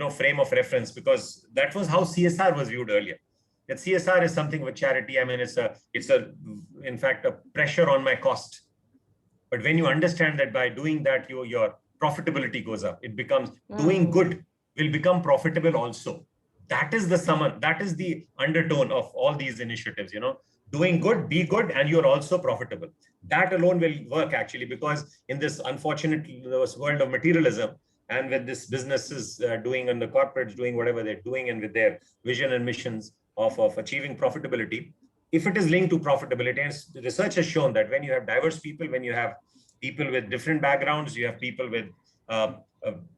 frame of reference, because that was how CSR was viewed earlier. That CSR is something with charity. I mean, it's in fact a pressure on my cost. But when you understand that by doing that, your profitability goes up, it becomes doing good will become profitable also. That is the summon, that is the undertone of all these initiatives, doing good, be good, and you're also profitable. That alone will work actually, because in this unfortunate world of materialism, and with this businesses doing and the corporates doing whatever they're doing, and with their vision and missions of achieving profitability, if it is linked to profitability, and research has shown that when you have diverse people, when you have people with different backgrounds, you have people with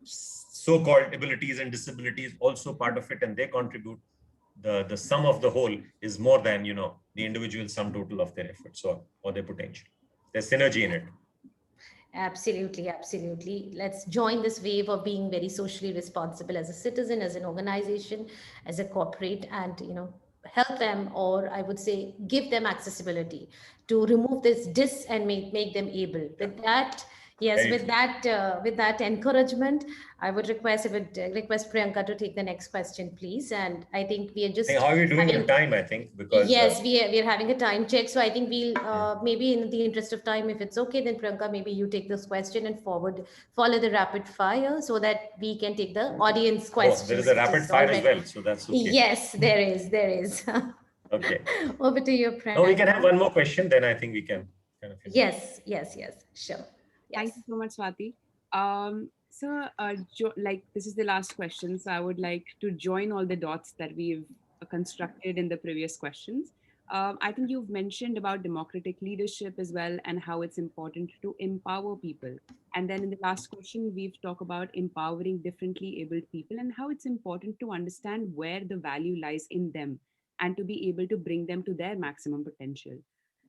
so-called abilities and disabilities also part of it, and they contribute, the sum of the whole is more than the individual sum total of their efforts or their potential. There's synergy in it. Absolutely, absolutely. Let's join this wave of being very socially responsible as a citizen, as an organization, as a corporate, and help them, or I would say give them accessibility to remove this dis and make them able. With that, yes, with that encouragement, I would request Priyanka to take the next question, please. And I think we are just how are we doing in time? I think because yes, we are having a time check, so I think we'll maybe in the interest of time, if it's okay, then Priyanka, maybe you take this question and follow the rapid fire so that we can take the audience questions. There is a rapid fire as well, so that's okay. Yes, there is. Okay. Over to you, Priyanka. No, we can have one more question, then I think we can kind of finish. Yes, sure. Yes. Thank you so much, Swati. So, this is the last question. So I would like to join all the dots that we've constructed in the previous questions. I think you've mentioned about democratic leadership as well, and how it's important to empower people. And then in the last question, we've talked about empowering differently abled people and how it's important to understand where the value lies in them and to be able to bring them to their maximum potential.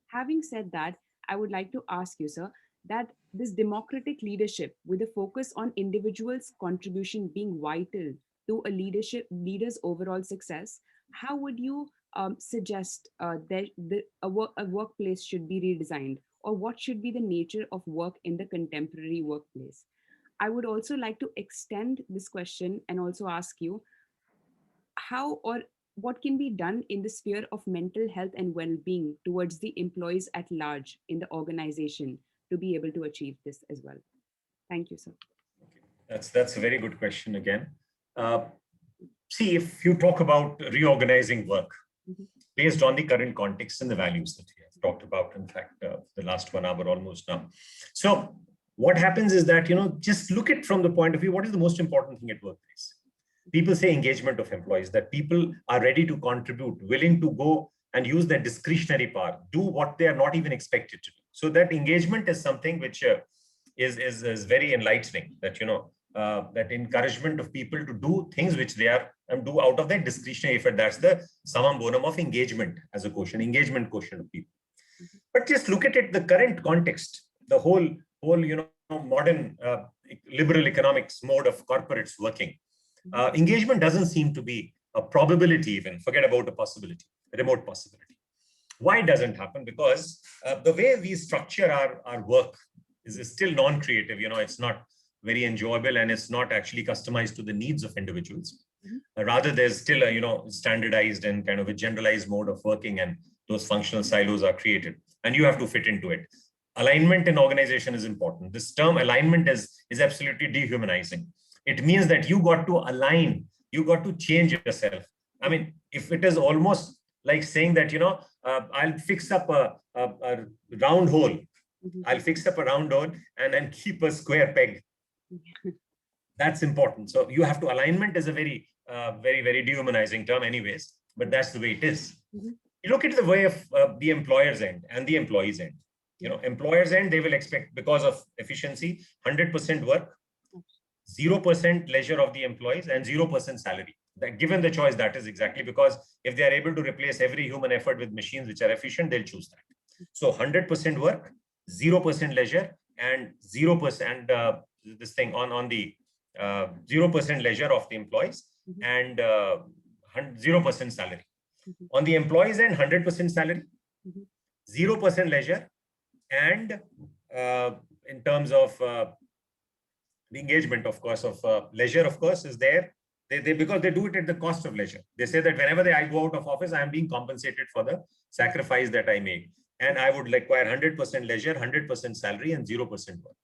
Having said that, I would like to ask you, sir, that this democratic leadership with a focus on individuals' contribution being vital to a leader's overall success, how would you suggest that a workplace should be redesigned, or what should be the nature of work in the contemporary workplace? I would also like to extend this question and also ask you how or what can be done in the sphere of mental health and well-being towards the employees at large in the organization to be able to achieve this as well. Thank you, sir. Okay. That's a very good question again. See, if you talk about reorganizing work based on the current context and the values that we have talked about, in fact, the last 1 hour almost now. So what happens is that, just look at from the point of view, what is the most important thing at workplace? People say engagement of employees, that people are ready to contribute, willing to go and use their discretionary power, do what they are not even expected to do. So that engagement is something which is very enlightening, that, that encouragement of people to do things which they are and do out of their discretionary effort. That's the summum bonum of engagement as a quotient, engagement quotient of people. But just look at it, the current context, the whole modern liberal economics mode of corporates working. Engagement doesn't seem to be a probability even, forget about a possibility, a remote possibility. Why it doesn't happen? Because the way we structure our work is still non-creative, it's not very enjoyable, and it's not actually customized to the needs of individuals. Rather, there's still a standardized and kind of a generalized mode of working, and those functional silos are created, and you have to fit into it. Alignment in organization is important. This term alignment is absolutely dehumanizing. It means that you got to align, you got to change yourself. I mean, if it is almost like saying that, I'll fix up a round hole, I'll fix up a round hole and then keep a square peg. That's important. So you have to, alignment is a very, very dehumanizing term anyways, but that's the way it is. You look at the way of the employer's end and the employee's end. Employer's end, they will expect, because of efficiency, 100% work, 0% leisure of the employees, and 0% salary. That, given the choice, that is exactly, because if they are able to replace every human effort with machines which are efficient, they'll choose that. So 100% work, 0% leisure, and 0% this thing on the 0% leisure of the employees, and 0% salary. On the employees end, 100% salary, 0% leisure, and in terms of the engagement, of course, of leisure, of course, is there. Because they do it at the cost of leisure. They say that whenever I go out of office, I am being compensated for the sacrifice that I make. And I would require 100% leisure, 100% salary, and 0% work.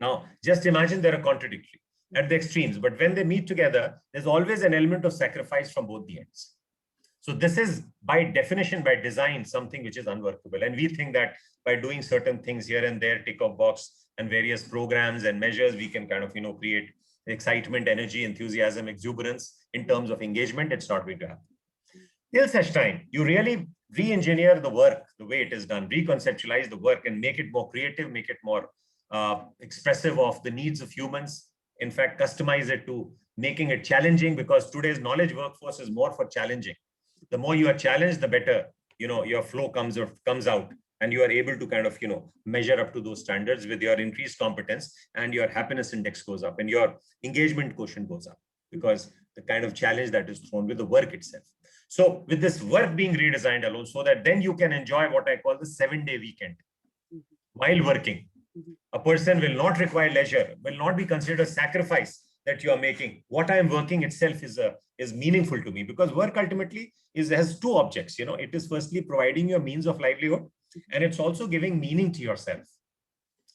Now, just imagine they're contradictory. at the extremes. But when they meet together, there's always an element of sacrifice from both the ends. So this is by definition, by design, something which is unworkable. And we think that by doing certain things here and there, tick of box and various programs and measures, we can kind of, create excitement, energy, enthusiasm, exuberance in terms of engagement. It's not going to happen. Till such time, you really re-engineer the work, the way it is done, reconceptualize the work and make it more creative, make it more expressive of the needs of humans. In fact, customize it to making it challenging, because today's knowledge workforce is more for challenging. The more you are challenged, the better, your flow comes out, and you are able to kind of, measure up to those standards with your increased competence, and your happiness index goes up and your engagement quotient goes up, because the kind of challenge that is thrown with the work itself. So with this work being redesigned alone, so that then you can enjoy what I call the 7-day weekend while working. A person will not require leisure, will not be considered a sacrifice that you are making. What I am working itself is meaningful to me, because work ultimately has two objects. It is firstly providing you a means of livelihood, and it's also giving meaning to yourself.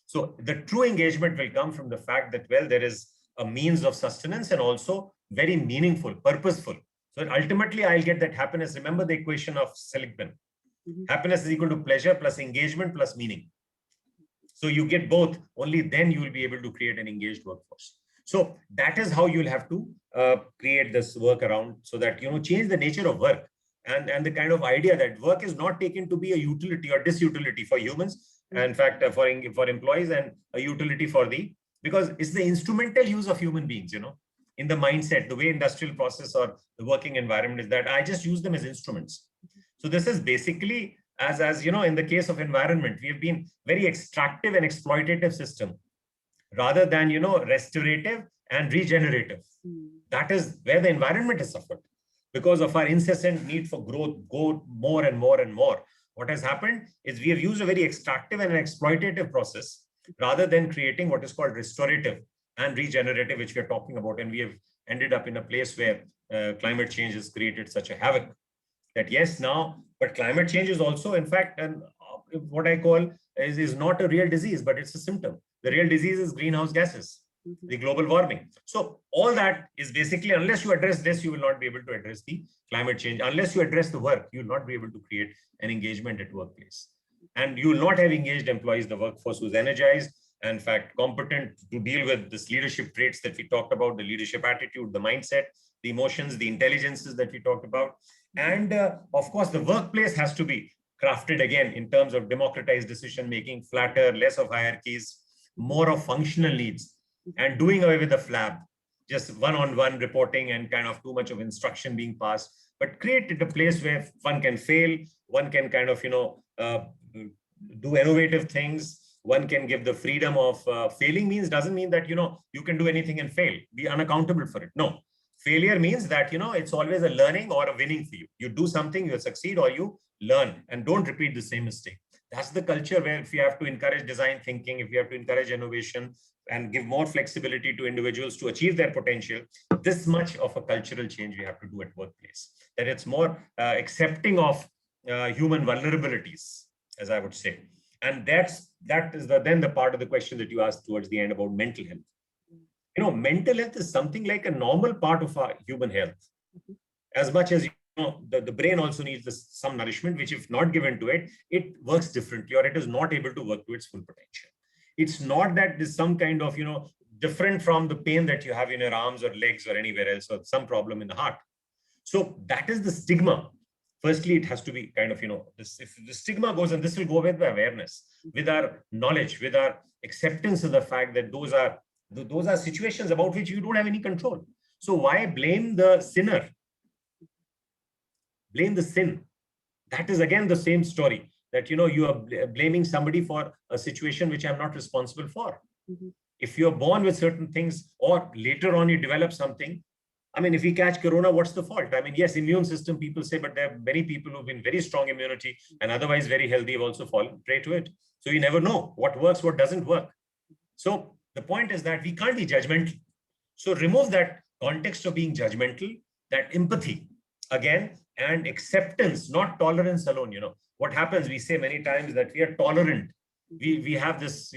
So the true engagement will come from the fact that, well, there is a means of sustenance and also very meaningful, purposeful. So ultimately I'll get that happiness. Remember the equation of Seligman. Happiness is equal to pleasure plus engagement plus meaning. So you get both, only then you will be able to create an engaged workforce. So that is how you'll have to create this work around, so that, change the nature of work and the kind of idea that work is not taken to be a utility or disutility for humans. In fact, for employees, and a utility because it's the instrumental use of human beings, in the mindset, the way industrial process or the working environment is, that I just use them as instruments. So this is basically, as in the case of environment, we have been very extractive and exploitative system, rather than, restorative and regenerative. That is where the environment has suffered, because of our incessant need for growth, go more and more and more. What has happened is we have used a very extractive and an exploitative process, rather than creating what is called restorative and regenerative, which we are talking about. And we have ended up in a place where climate change has created such a havoc that, yes, now, but climate change is also, in fact, what I call is not a real disease, but it's a symptom. The real disease is greenhouse gases, the global warming. So all that is basically, unless you address this, you will not be able to address the climate change. Unless you address the work, you will not be able to create an engagement at workplace. And you will not have engaged employees, the workforce who's energized, and in fact, competent to deal with this leadership traits that we talked about, the leadership attitude, the mindset, the emotions, the intelligences that we talked about. And of course, the workplace has to be crafted again in terms of democratized decision-making, flatter, less of hierarchies, more of functional needs, and doing away with the flab, just one-on-one reporting and kind of too much of instruction being passed, but create a place where one can fail, one can kind of, do innovative things. One can give the freedom of failing doesn't mean that, you can do anything and fail, be unaccountable for it. No, failure means that, it's always a learning or a winning for you. You do something, you succeed, or you learn, and don't repeat the same mistake. That's the culture where, if you have to encourage design thinking, if you have to encourage innovation and give more flexibility to individuals to achieve their potential, this much of a cultural change we have to do at workplace. That it's more accepting of human vulnerabilities, as I would say. And that is then the part of the question that you asked towards the end about mental health. Mental health is something like a normal part of our human health. As much as, the brain also needs some nourishment, which if not given to it, it works differently, or it is not able to work to its full potential. It's not that there's some kind of, different from the pain that you have in your arms or legs or anywhere else, or some problem in the heart. So that is the stigma. Firstly, it has to be kind of, if the stigma goes, and this will go with the awareness, with our knowledge, with our acceptance of the fact that those are situations about which you don't have any control. So why blame the sinner? Blame the sin. That is again the same story, that, you are blaming somebody for a situation which I'm not responsible for. If you're born with certain things, or later on you develop something, if we catch corona, what's the fault? Yes, immune system, people say, but there are many people who've been very strong immunity and otherwise very healthy have also fallen prey to it. So you never know what works, what doesn't work. So the point is that we can't be judgmental. So remove that context of being judgmental, that empathy again, and acceptance, not tolerance alone. What happens, we say many times that we are tolerant. We have this,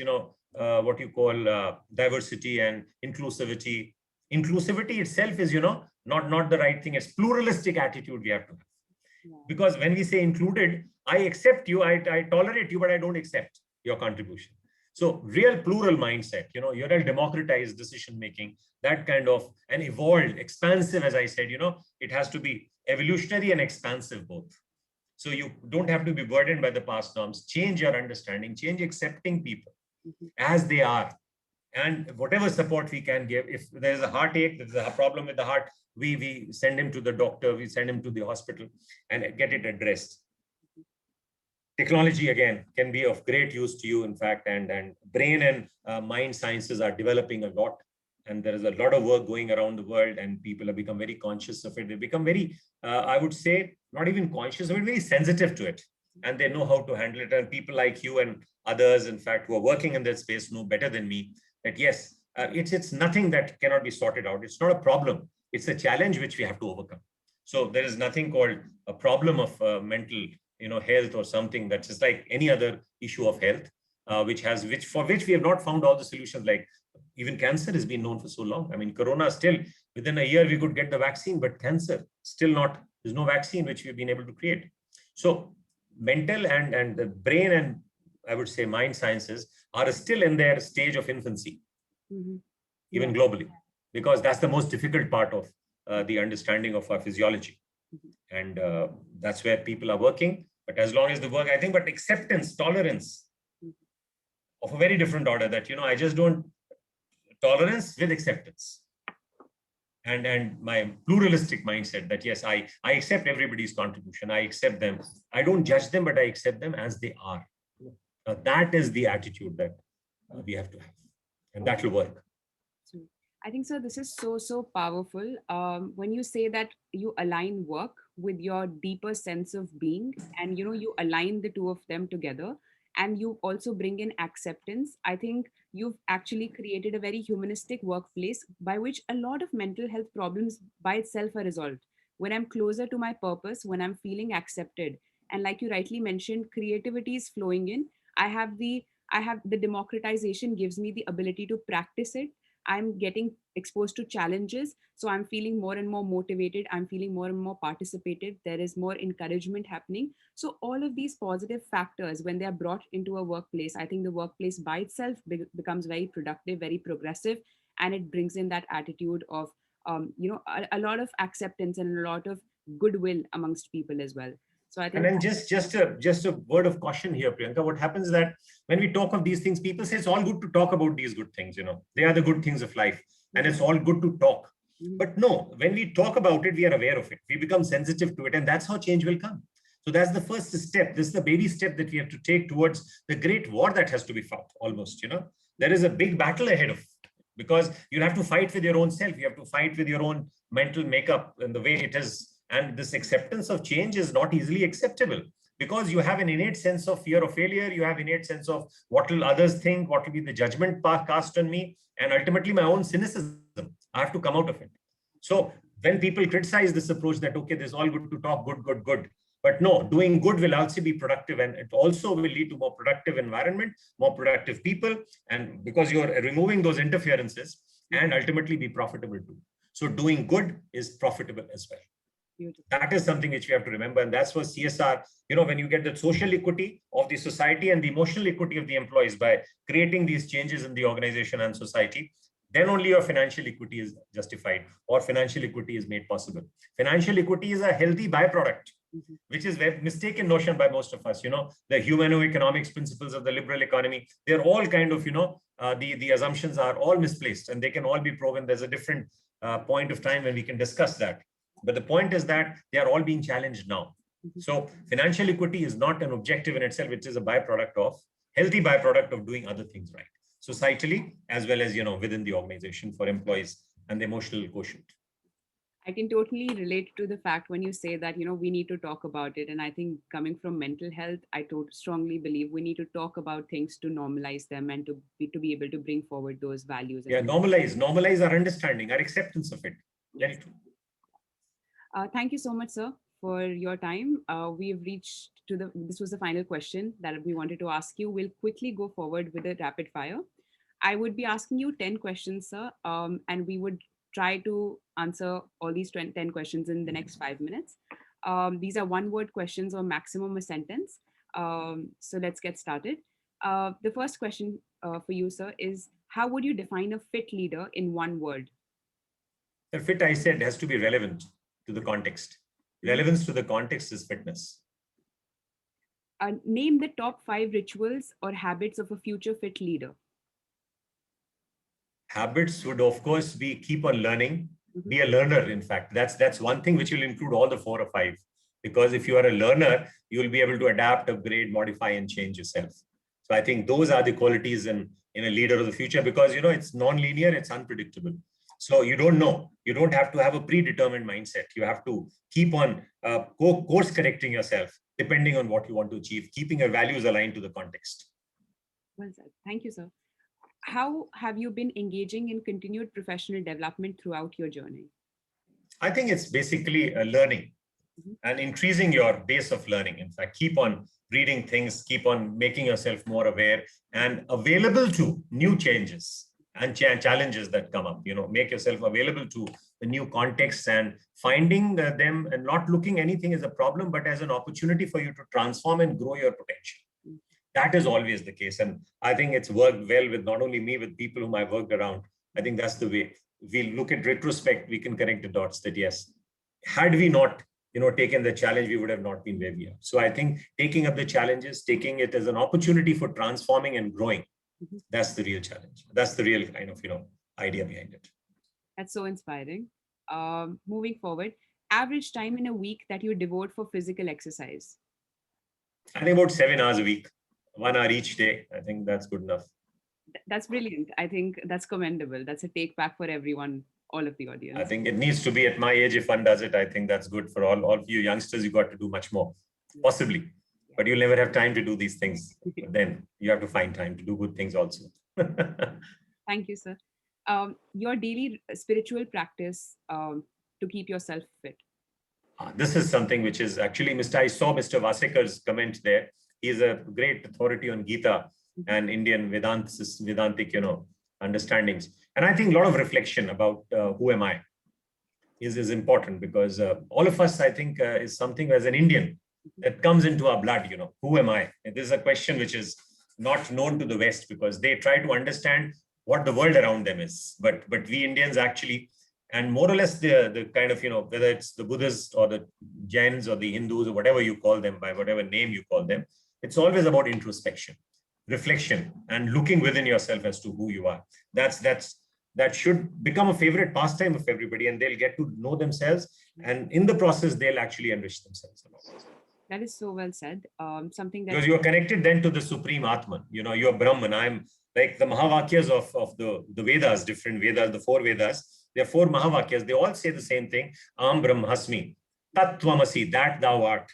what you call diversity and inclusivity. Inclusivity itself is, not the right thing. It's pluralistic attitude we have to have. Yeah. Because when we say included, I accept you, I tolerate you, but I don't accept your contribution. So real plural mindset, you're a democratized decision making, that kind of an evolved, expansive, as I said, it has to be evolutionary and expansive both. So you don't have to be burdened by the past norms. Change your understanding, change accepting people as they are. And whatever support we can give, if there's a heartache, there's a problem with the heart, we send him to the doctor, we send him to the hospital and get it addressed. Technology, again, can be of great use to you, in fact, and brain and mind sciences are developing a lot. And there is a lot of work going around the world, and people have become very conscious of it. They become very, I would say, not even conscious of it, very sensitive to it. And they know how to handle it. And people like you and others, in fact, who are working in that space know better than me that, yes, it's nothing that cannot be sorted out. It's not a problem. It's a challenge which we have to overcome. So there is nothing called a problem of mental health or something that's just like any other issue of health, for which we have not found all the solutions. Like even cancer has been known for so long. I mean, Corona still, within a year, we could get the vaccine, but cancer still not, there's no vaccine which we've been able to create. So mental and the brain and I would say mind sciences are still in their stage of infancy, even globally, because that's the most difficult part of the understanding of our physiology. And that's where people are working. But as long as the work, I think, but acceptance, tolerance of a very different order that, I just don't, tolerance with acceptance. And my pluralistic mindset that, yes, I accept everybody's contribution. I accept them. I don't judge them, but I accept them as they are. That is the attitude that we have to have. And that will work. I think, sir, this is so powerful. When you say that you align work with your deeper sense of being, and you align the two of them together, and you also bring in acceptance, I think you've actually created a very humanistic workplace by which a lot of mental health problems by itself are resolved. When I'm closer to my purpose, when I'm feeling accepted, and like you rightly mentioned, creativity is flowing in. I have the democratization gives me the ability to practice it. I'm getting exposed to challenges. So I'm feeling more and more motivated. I'm feeling more and more participated. There is more encouragement happening. So all of these positive factors, when they are brought into a workplace, I think the workplace by itself becomes very productive, very progressive, and it brings in that attitude of, a lot of acceptance and a lot of goodwill amongst people as well. So I think, and then just a word of caution here, Priyanka. What happens is that when we talk of these things, people say it's all good to talk about these good things. They are the good things of life, and it's all good to talk. But no, when we talk about it, we are aware of it. We become sensitive to it, and that's how change will come. So that's the first step. This is the baby step that we have to take towards the great war that has to be fought. Almost, there is a big battle ahead of, because you have to fight with your own self. You have to fight with your own mental makeup and the way it is. And this acceptance of change is not easily acceptable, because you have an innate sense of fear of failure. You have innate sense of what will others think, what will be the judgment cast on me, and ultimately my own cynicism. I have to come out of it. So when people criticize this approach that, okay, this is all good to talk, good. But no, doing good will also be productive, and it also will lead to more productive environment, more productive people, and because you're removing those interferences, and ultimately be profitable too. So doing good is profitable as well. Beautiful. That is something which we have to remember. And that's what CSR, when you get the social equity of the society and the emotional equity of the employees by creating these changes in the organization and society, then only your financial equity is justified, or financial equity is made possible. Financial equity is a healthy byproduct, which is a mistaken notion by most of us. The humano-economics principles of the liberal economy, they're all kind of, the assumptions are all misplaced, and they can all be proven. There's a different point of time when we can discuss that. But the point is that they are all being challenged now. So financial equity is not an objective in itself. It is a healthy byproduct of doing other things right, societally, as well as, within the organization for employees and the emotional quotient. I can totally relate to the fact when you say that, we need to talk about it. And I think coming from mental health, I strongly believe we need to talk about things to normalize them and to be able to bring forward those values. Yeah, normalize our understanding, our acceptance of it. Very true. Thank you so much, sir, for your time. We've reached this was the final question that we wanted to ask you. We'll quickly go forward with a rapid fire. I would be asking you 10 questions, sir, and we would try to answer all these 10 questions in the next 5 minutes. These are one-word questions or maximum a sentence. So let's get started. The first question for you, sir, is how would you define a fit leader in one word? The fit, I said, has to be relevant to the context. Relevance to the context is fitness. Name the top 5 rituals or habits of a future fit leader. Habits would, of course, be keep on learning, be a learner. In fact, that's one thing which will include all the 4 or 5. Because if you are a learner, you will be able to adapt, upgrade, modify, and change yourself. So I think those are the qualities in a leader of the future, because it's non-linear, it's unpredictable. So you don't know. You don't have to have a predetermined mindset. You have to keep on course correcting yourself depending on what you want to achieve, keeping your values aligned to the context. Well said. Thank you, sir. How have you been engaging in continued professional development throughout your journey? I think it's basically learning and increasing your base of learning. In fact, keep on reading things, keep on making yourself more aware and available to new changes and challenges that come up. Make yourself available to the new contexts and finding them and not looking anything as a problem, but as an opportunity for you to transform and grow your potential. That is always the case. And I think it's worked well with not only me, with people whom I've worked around. I think that's the way. We look at retrospect, we can connect the dots that yes, had we not taken the challenge, we would have not been where we are. So I think taking up the challenges, taking it as an opportunity for transforming and growing, that's the real challenge. That's the real kind of, idea behind it. That's so inspiring. Moving forward, average time in a week that you devote for physical exercise? I think about 7 hours a week, 1 hour each day. I think that's good enough. That's brilliant. I think that's commendable. That's a take back for everyone, all of the audience. I think it needs to be at my age. If one does it, I think that's good for all of you youngsters. You got to do much more, possibly. But you'll never have time to do these things. But then you have to find time to do good things also. Thank you, sir. Your daily spiritual practice to keep yourself fit. This is something which is actually, I saw Mr. Vasekar's comment there. He's a great authority on Gita and Indian Vedantic, understandings. And I think a lot of reflection about who am I is important, because all of us, I think, is something as an Indian that comes into our blood, who am I? And this is a question which is not known to the West, because they try to understand what the world around them is. But we Indians actually, and more or less the kind of, whether it's the Buddhists or the Jains or the Hindus or whatever you call them, by whatever name you call them, it's always about introspection, reflection, and looking within yourself as to who you are. That should become a favorite pastime of everybody, and they'll get to know themselves. And in the process, they'll actually enrich themselves a lot. That is so well said. Something that because you are connected then to the Supreme Atman. You're Brahman. I'm like the Mahavakyas of the Vedas, different Vedas, the 4 Vedas. There are 4 Mahavakyas. They all say the same thing. Aham Brahmasmi, Tattvamasi, that thou art.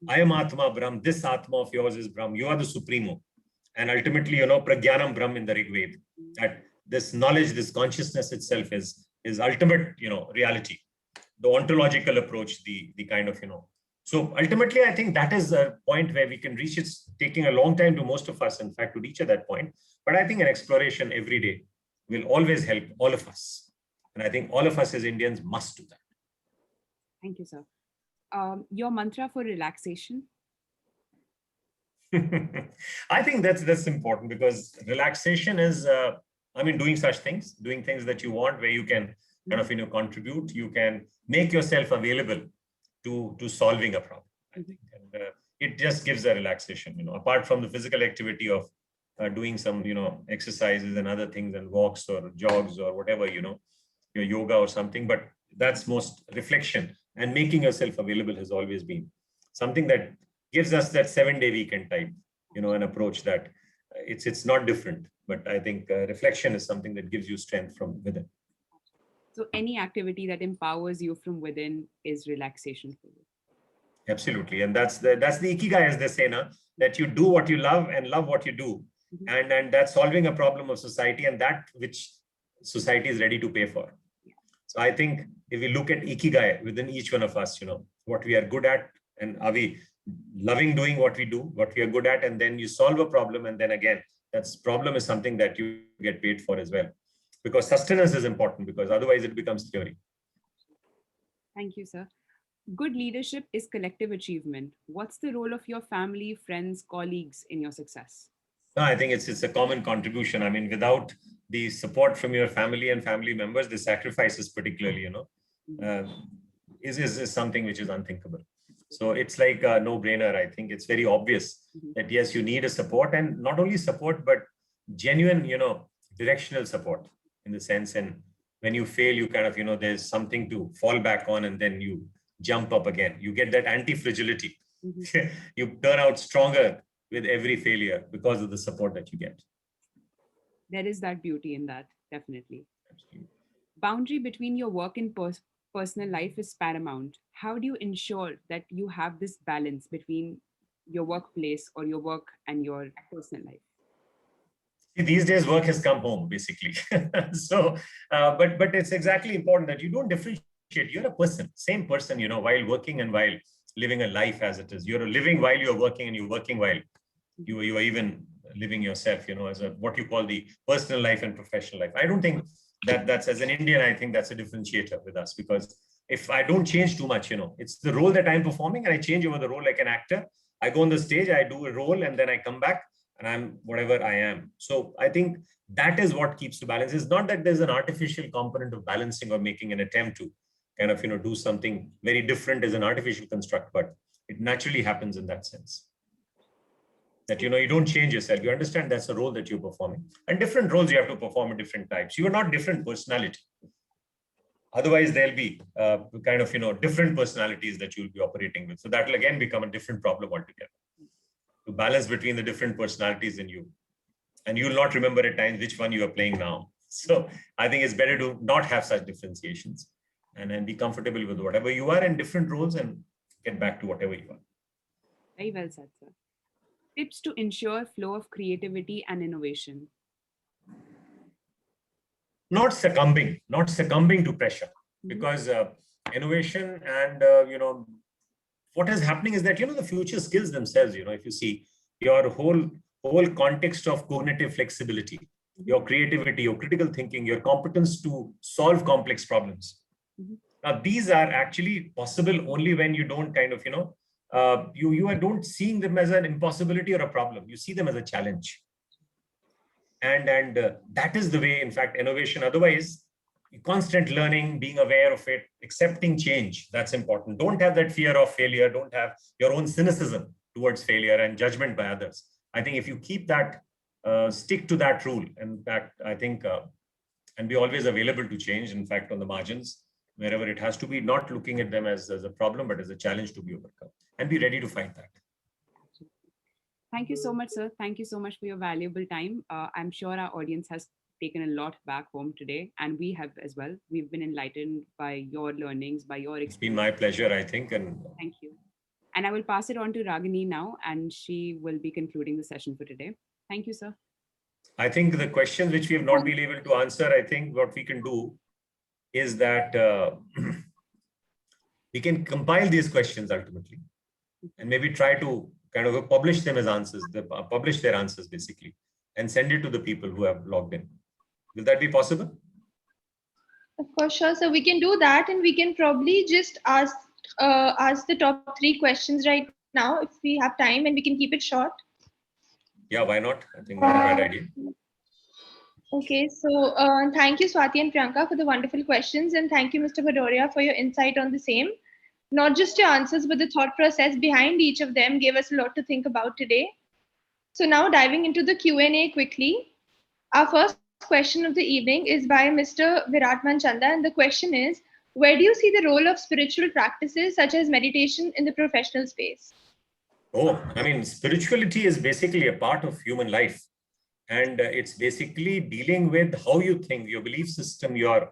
I am Atma Brahm. This Atma of yours is Brahm. You are the Supremo. And ultimately, Pragyanam Brahm in the Rig Veda. That this knowledge, this consciousness itself is ultimate, reality. The ontological approach, the kind of, So ultimately, I think that is a point where we can reach. It's taking a long time to most of us, in fact, to reach at that point. But I think an exploration every day will always help all of us. And I think all of us as Indians must do that. Thank you, sir. Your mantra for relaxation? I think that's important, because relaxation is, doing such things, doing things that you want, where you can kind of, contribute, you can make yourself available to solving a problem, I think. And it just gives a relaxation, apart from the physical activity of doing some, exercises and other things and walks or jogs or whatever, your yoga or something. But that's most reflection, and making yourself available has always been something that gives us that 7-day weekend type, an approach that it's not different. But I think reflection is something that gives you strength from within. So any activity that empowers you from within is relaxation for you. Absolutely. And that's the ikigai, as they say, that you do what you love and love what you do. And that's solving a problem of society, and that which society is ready to pay for. So I think if we look at ikigai within each one of us, what we are good at, and are we loving doing what we do, what we are good at, and then you solve a problem, and then again, That's problem is something that you get paid for as well, because sustenance is important, because otherwise it becomes theory. Thank you, sir. Good leadership is collective achievement. What's the role of your family, friends, colleagues in your success? No, I think it's a common contribution. I mean, without the support from your family and family members, the sacrifices particularly, is something which is unthinkable. So it's like a no-brainer. I think it's very obvious that yes, you need a support, and not only support, but genuine, directional support, in the sense, and when you fail, you kind of, there's something to fall back on, and then you jump up again. You get that anti-fragility. You turn out stronger with every failure because of the support that you get. There is that beauty in that, definitely. Absolutely. Boundary between your work and personal life is paramount. How do you ensure that you have this balance between your workplace or your work and your personal life? See, these days work has come home, basically. So, but it's exactly important that you don't differentiate. You're a person, same person, while working and while living a life as it is. You're living while you're working, and you're working while you are even living yourself, as a what you call the personal life and professional life. I don't think that's, as an Indian, I think that's a differentiator with us, because if I don't change too much, it's the role that I'm performing, and I change over the role like an actor. I go on the stage, I do a role, and then I come back and I'm whatever I am. So I think that is what keeps the balance. It's not that there's an artificial component of balancing or making an attempt to kind of, do something very different as an artificial construct, but it naturally happens in that sense. That, you don't change yourself. You understand that's a role that you're performing. And different roles you have to perform at different types. You are not different personality. Otherwise, there'll be kind of, different personalities that you'll be operating with. So that will again become a different problem altogether. To balance between the different personalities in you. And you'll not remember at times which one you are playing now. So I think it's better to not have such differentiations, and then be comfortable with whatever you are in different roles and get back to whatever you are. Very well said, sir. Tips to ensure flow of creativity and innovation. Not succumbing to pressure, because innovation and, what is happening is that, the future skills themselves, if you see your whole context of cognitive flexibility, your creativity, your critical thinking, your competence to solve complex problems. Now, these are actually possible only when you don't kind of, you don't seeing them as an impossibility or a problem. You see them as a challenge. And that is the way, in fact, innovation. Otherwise, constant learning, being aware of it, accepting change, that's important. Don't have that fear of failure. Don't have your own cynicism towards failure and judgment by others. I think if you keep that, stick to that rule, in fact, I think, and be always available to change, in fact, on the margins, wherever it has to be, not looking at them as a problem, but as a challenge to be overcome, and be ready to fight that. Thank you so much, sir. Thank you so much for your valuable time. I'm sure our audience has taken a lot back home today, and we have as well. We've been enlightened by your learnings, by your experience. It's been my pleasure, I think. And thank you. And I will pass it on to Ragini now, and she will be concluding the session for today. Thank you, sir. I think the questions which we have not been able to answer, I think what we can do is that we can compile these questions ultimately, and maybe try to kind of publish them as answers, publish their answers basically, and send it to the people who have logged in. Will that be possible? Of course, sure. So we can do that, and we can probably just ask the top 3 questions right now if we have time, and we can keep it short. Yeah, why not? I think not a bad idea. Okay, so thank you, Swati and Priyanka, for the wonderful questions, and thank you, Mr. Bhadoria, for your insight on the same. Not just your answers, but the thought process behind each of them gave us a lot to think about today. So now diving into the Q&A quickly. Our first question of the evening is by Mr. Virat Manchanda, and the question is, where do you see the role of spiritual practices such as meditation in the professional space? Oh, I mean, spirituality is basically a part of human life. And it's basically dealing with how you think, your belief system, your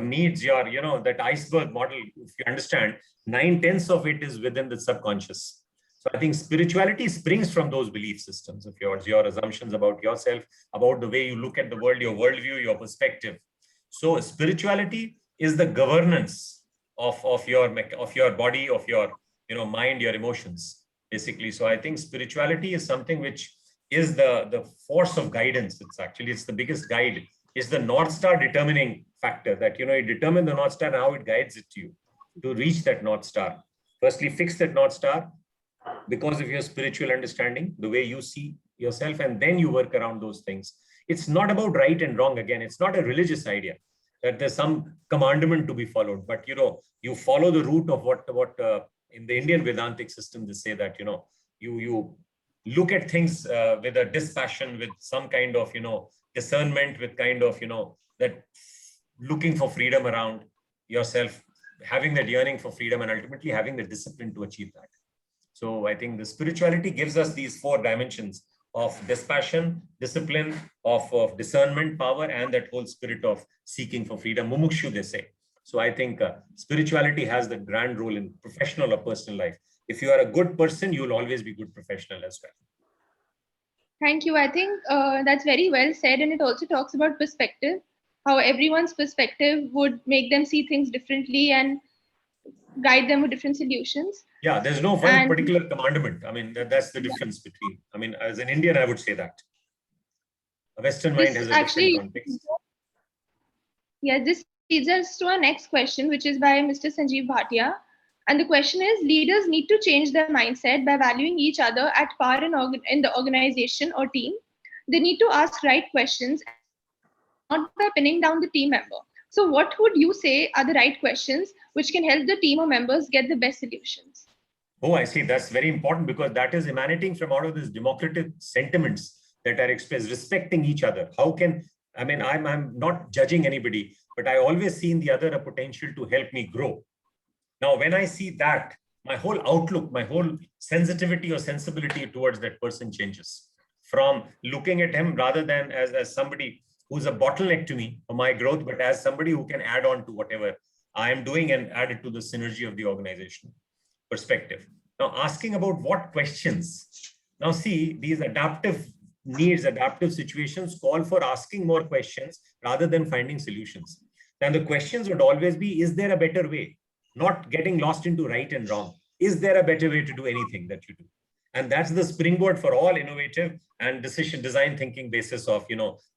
needs, that iceberg model. If you understand, 9/10 of it is within the subconscious. So I think spirituality springs from those belief systems of yours, your assumptions about yourself, about the way you look at the world, your worldview, your perspective. So spirituality is the governance of your body, of your mind, your emotions, basically. So I think spirituality is something which is the force of guidance. It's the biggest guide. It's the North Star determining factor that, you determine the North Star and how it guides it to you to reach that North Star. Firstly, fix that North Star because of your spiritual understanding, the way you see yourself, and then you work around those things. It's not about right and wrong. Again, it's not a religious idea that there's some commandment to be followed, but you follow the route of what in the Indian Vedantic system, they say that you look at things with a dispassion, with some kind of discernment, with kind of that looking for freedom around yourself, having that yearning for freedom, and ultimately having the discipline to achieve that. So I think the spirituality gives us these 4 dimensions of dispassion, discipline, of discernment, power, and that whole spirit of seeking for freedom. Mumukshu, they say. So I think spirituality has the grand role in professional or personal life. If you are a good person, you'll always be good professional as well. Thank you. I think that's very well said. And it also talks about perspective, how everyone's perspective would make them see things differently and guide them with different solutions. Yeah, there's no one particular commandment. I mean, that's the difference between, I mean, as an Indian, I would say that. A Western mind has a different context. Yeah, this leads us to our next question, which is by Mr. Sanjeev Bhatia. And the question is, leaders need to change their mindset by valuing each other at par in the organization or team. They need to ask right questions, not by pinning down the team member. So what would you say are the right questions which can help the team or members get the best solutions? Oh, I see. That's very important because that is emanating from out of these democratic sentiments that are expressed, respecting each other. How can, I mean, I'm not judging anybody, but I always see in the other a potential to help me grow. Now, when I see that, my whole outlook, my whole sensitivity or sensibility towards that person changes from looking at him rather than as somebody who's a bottleneck to me for my growth, but as somebody who can add on to whatever I am doing and add it to the synergy of the organization perspective. Now, asking about what questions. Now, see, these adaptive needs, adaptive situations call for asking more questions rather than finding solutions. Then the questions would always be, is there a better way? Not getting lost into right and wrong. Is there a better way to do anything that you do? And that's the springboard for all innovative and decision design thinking basis of,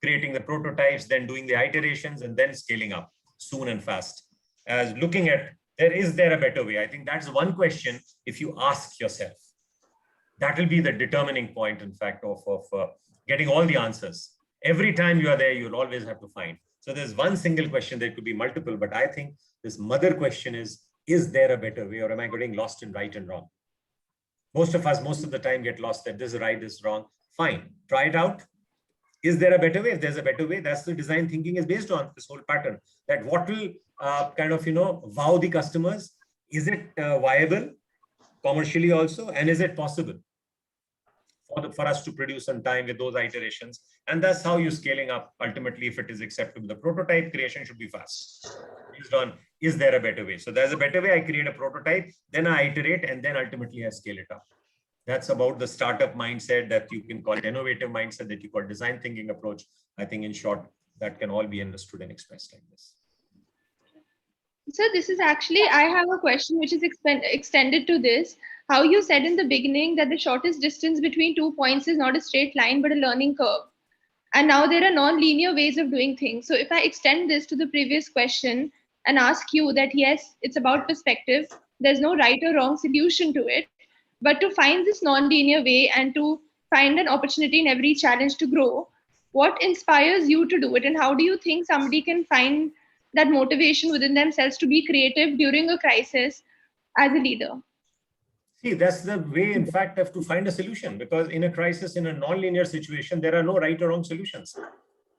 creating the prototypes, then doing the iterations, and then scaling up soon and fast. As looking at, is there a better way? I think that's one question. If you ask yourself, that will be the determining point, in fact, of getting all the answers. Every time you are there, you'll always have to find. So there's one single question, there could be multiple, but I think this mother question is there a better way, or am I getting lost in right and wrong? Most of us, most of the time, get lost that this is right, this is wrong. Fine, try it out. Is there a better way? If there's a better way, that's the design thinking is based on, this whole pattern. That what will kind of, wow the customers? Is it viable commercially also? And is it possible for us to produce on time with those iterations? And that's how you're scaling up. Ultimately, if it is acceptable, the prototype creation should be fast. Based on, is there a better way? So there's a better way. I create a prototype, then I iterate, and then ultimately I scale it up. That's about the startup mindset that you can call innovative mindset, that you call design thinking approach. I think in short, that can all be understood and expressed like this. So this is actually, I have a question which is extended to this. How you said in the beginning that the shortest distance between 2 points is not a straight line, but a learning curve. And now there are non-linear ways of doing things. So if I extend this to the previous question and ask you that, yes, it's about perspective, there's no right or wrong solution to it, but to find this non-linear way and to find an opportunity in every challenge to grow, what inspires you to do it? And how do you think somebody can find that motivation within themselves to be creative during a crisis as a leader? See, that's the way, in fact, have to find a solution, because in a crisis, in a non-linear situation, there are no right or wrong solutions,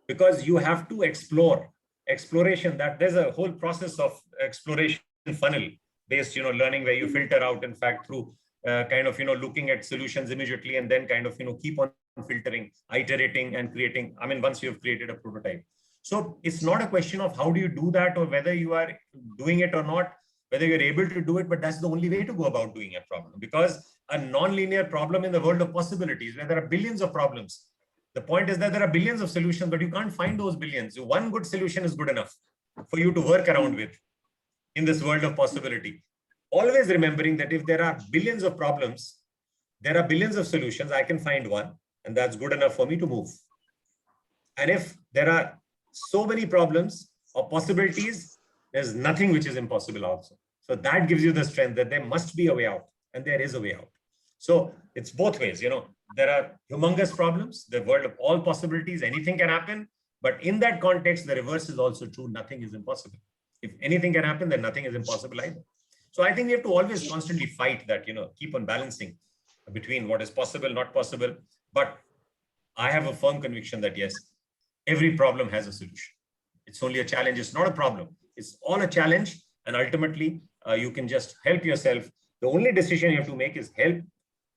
because you have to explore. Exploration, that there's a whole process of exploration funnel based, learning, where you filter out, in fact, through kind of, looking at solutions immediately, and then kind of, keep on filtering, iterating and creating. I mean, once you've created a prototype. So it's not a question of how do you do that, or whether you are doing it or not, whether you're able to do it, but that's the only way to go about doing a problem, because a non-linear problem in the world of possibilities, where there are billions of problems. The point is that there are billions of solutions, but you can't find those billions. One good solution is good enough for you to work around with in this world of possibility. Always remembering that if there are billions of problems, there are billions of solutions. I can find one, and that's good enough for me to move. And if there are so many problems or possibilities, there's nothing which is impossible also. So that gives you the strength that there must be a way out, and there is a way out. So it's both ways, there are humongous problems, the world of all possibilities, anything can happen. But in that context, the reverse is also true. Nothing is impossible. If anything can happen, then nothing is impossible either. So I think we have to always constantly fight that, keep on balancing between what is possible, not possible. But I have a firm conviction that yes, every problem has a solution. It's only a challenge. It's not a problem. It's all a challenge. And ultimately, you can just help yourself. The only decision you have to make is help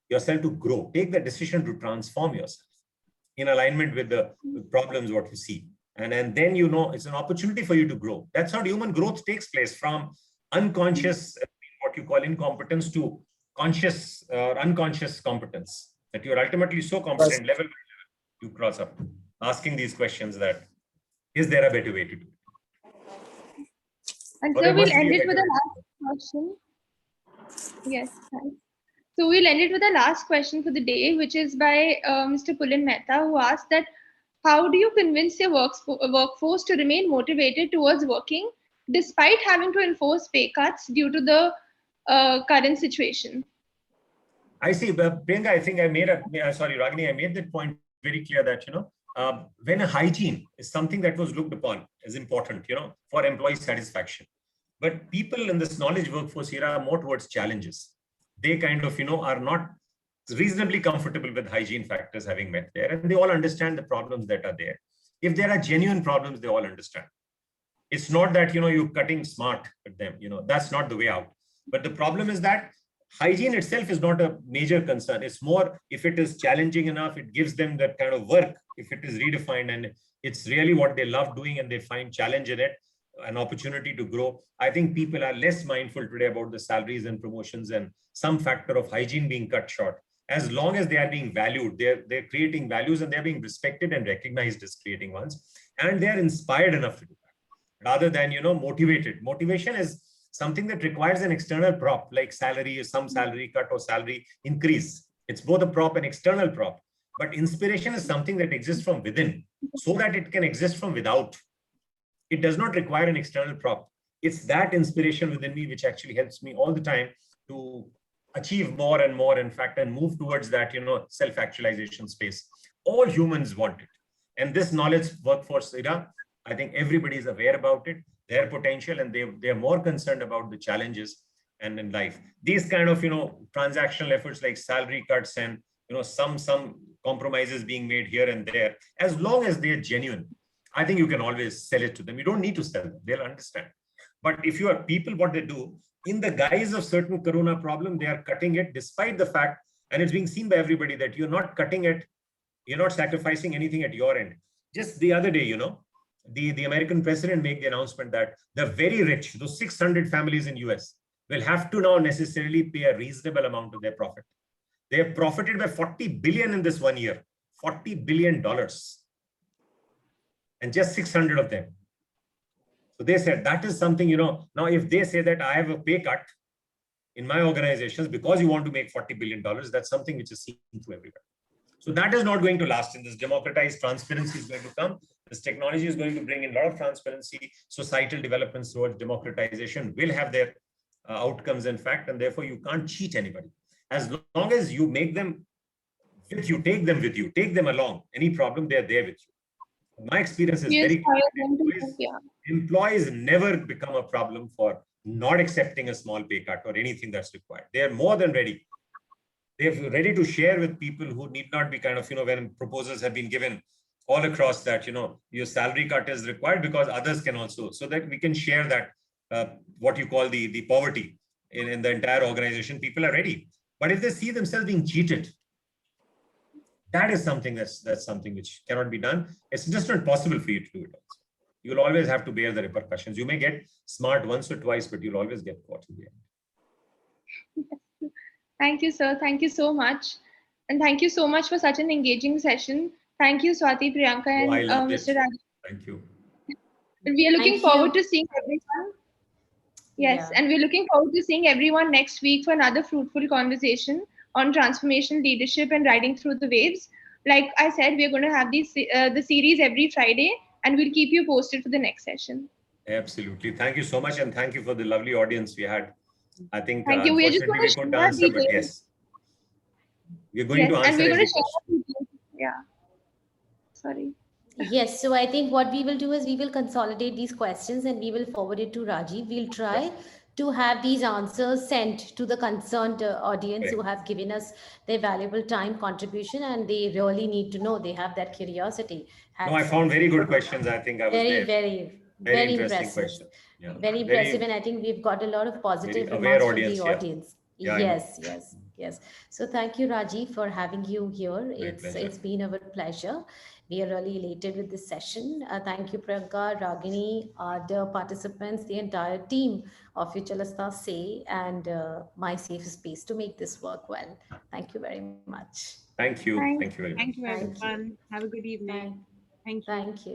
yourself to grow. Take the decision to transform yourself in alignment with the problems, what you see. And then, it's an opportunity for you to grow. That's how human growth takes place, from unconscious, what you call incompetence, to conscious or unconscious competence, that you're ultimately so competent, level by level, you cross up, asking these questions that, is there a better way to do it? And so we'll end it with a last question. Yes, thanks. So we'll end it with the last question for the day, which is by Mr. Pulin Mehta, who asked that, how do you convince your workforce to remain motivated towards working despite having to enforce pay cuts due to the current situation? I see, Priyanka, I think Ragini, I made that point very clear that, when a hygiene is something that was looked upon as important, for employee satisfaction. But people in this knowledge workforce here are more towards challenges. They kind of, are not reasonably comfortable with hygiene factors having met there, and they all understand the problems that are there. If there are genuine problems, they all understand. It's not that, you're cutting smart at them, that's not the way out. But the problem is that hygiene itself is not a major concern. It's more, if it is challenging enough, it gives them that kind of work, if it is redefined and it's really what they love doing and they find challenge in it, an opportunity to grow. I think people are less mindful today about the salaries and promotions and some factor of hygiene being cut short. As long as they are being valued, they're creating values and they're being respected and recognized as creating ones, and they're inspired enough to do that, rather than, motivated. Motivation is something that requires an external prop, like salary, or some salary cut or salary increase. It's both a prop and external prop. But inspiration is something that exists from within, so that it can exist from without. It does not require an external prop. It's that inspiration within me which actually helps me all the time to achieve more and more, in fact, and move towards that, self-actualization space. All humans want it. And this knowledge workforce era, I think everybody is aware about it, their potential, and they're more concerned about the challenges and in life. These kind of, transactional efforts like salary cuts and, some compromises being made here and there, as long as they're genuine, I think you can always sell it to them. You don't need to sell them. They'll understand. But if you are people, what they do, in the guise of certain corona problem, they are cutting it despite the fact, and it's being seen by everybody, that you're not cutting it, you're not sacrificing anything at your end. Just the other day, the American president made the announcement that the very rich, those 600 families in US, will have to now necessarily pay a reasonable amount of their profit. They have profited by 40 billion in this 1 year, $40 billion. And just 600 of them. So they said that is something, now if they say that I have a pay cut in my organizations because you want to make $40 billion, that's something which is seen through everywhere. So that is not going to last. In this democratized transparency is going to come. This technology is going to bring in a lot of transparency. Societal developments towards democratization will have their outcomes, in fact, and therefore you can't cheat anybody. As long as you make them with you, take them with you, take them along. Any problem, they're there with you. My experience is very clear. Employees never become a problem for not accepting a small pay cut or anything that's required. They are more than ready. They're ready to share with people who need not be kind of, when proposals have been given all across that, your salary cut is required because others can also, so that we can share that, what you call the poverty in the entire organization. People are ready. But if they see themselves being cheated, that is something that's something which cannot be done. It's just not possible for you to do it also. You'll always have to bear the repercussions. You may get smart once or twice, but you'll always get caught in the end. Thank you, sir. Thank you so much. And thank you so much for such an engaging session. Thank you, Swati, Priyanka, and Mr. Raj. Thank you. And we are looking forward to seeing everyone. Yes, and we're looking forward to seeing everyone next week for another fruitful conversation on transformational leadership and riding through the waves. like I said, we're going to have the series every Friday, and we'll keep you posted for the next session. Absolutely. Thank you so much. And thank you for the lovely audience we had. I think, Thank you. We're just unfortunately, going we to couldn't share our answer, but details. yes, we're going Yes, to and answer we're going every to share question. our details. Yeah. Sorry. Yes, so I think what we will do is we will consolidate these questions and we will forward it to Rajiv. We'll try to have these answers sent to the concerned audience who have given us their valuable time contribution, and they really need to know, they have that curiosity. No, I found very good questions. I think I was Very, there. very, Very very interesting impressive. question. Yeah. Very impressive. And I think we've got a lot of positive very aware remarks from audience the here. audience. Yeah, I know. Yes, yes, yes. So thank you, Rajiv, for having you here. Pleasure. It's been our pleasure. We are really elated with this session. Thank you, Priyanka, Ragini, the participants, the entire team of Futuralista Say and My Safe Space to make this work well. Thank you very much. Thank you. Thank Thank you very much. Thank you, Thank you. everyone. Have a good evening. Thank you. Thank you.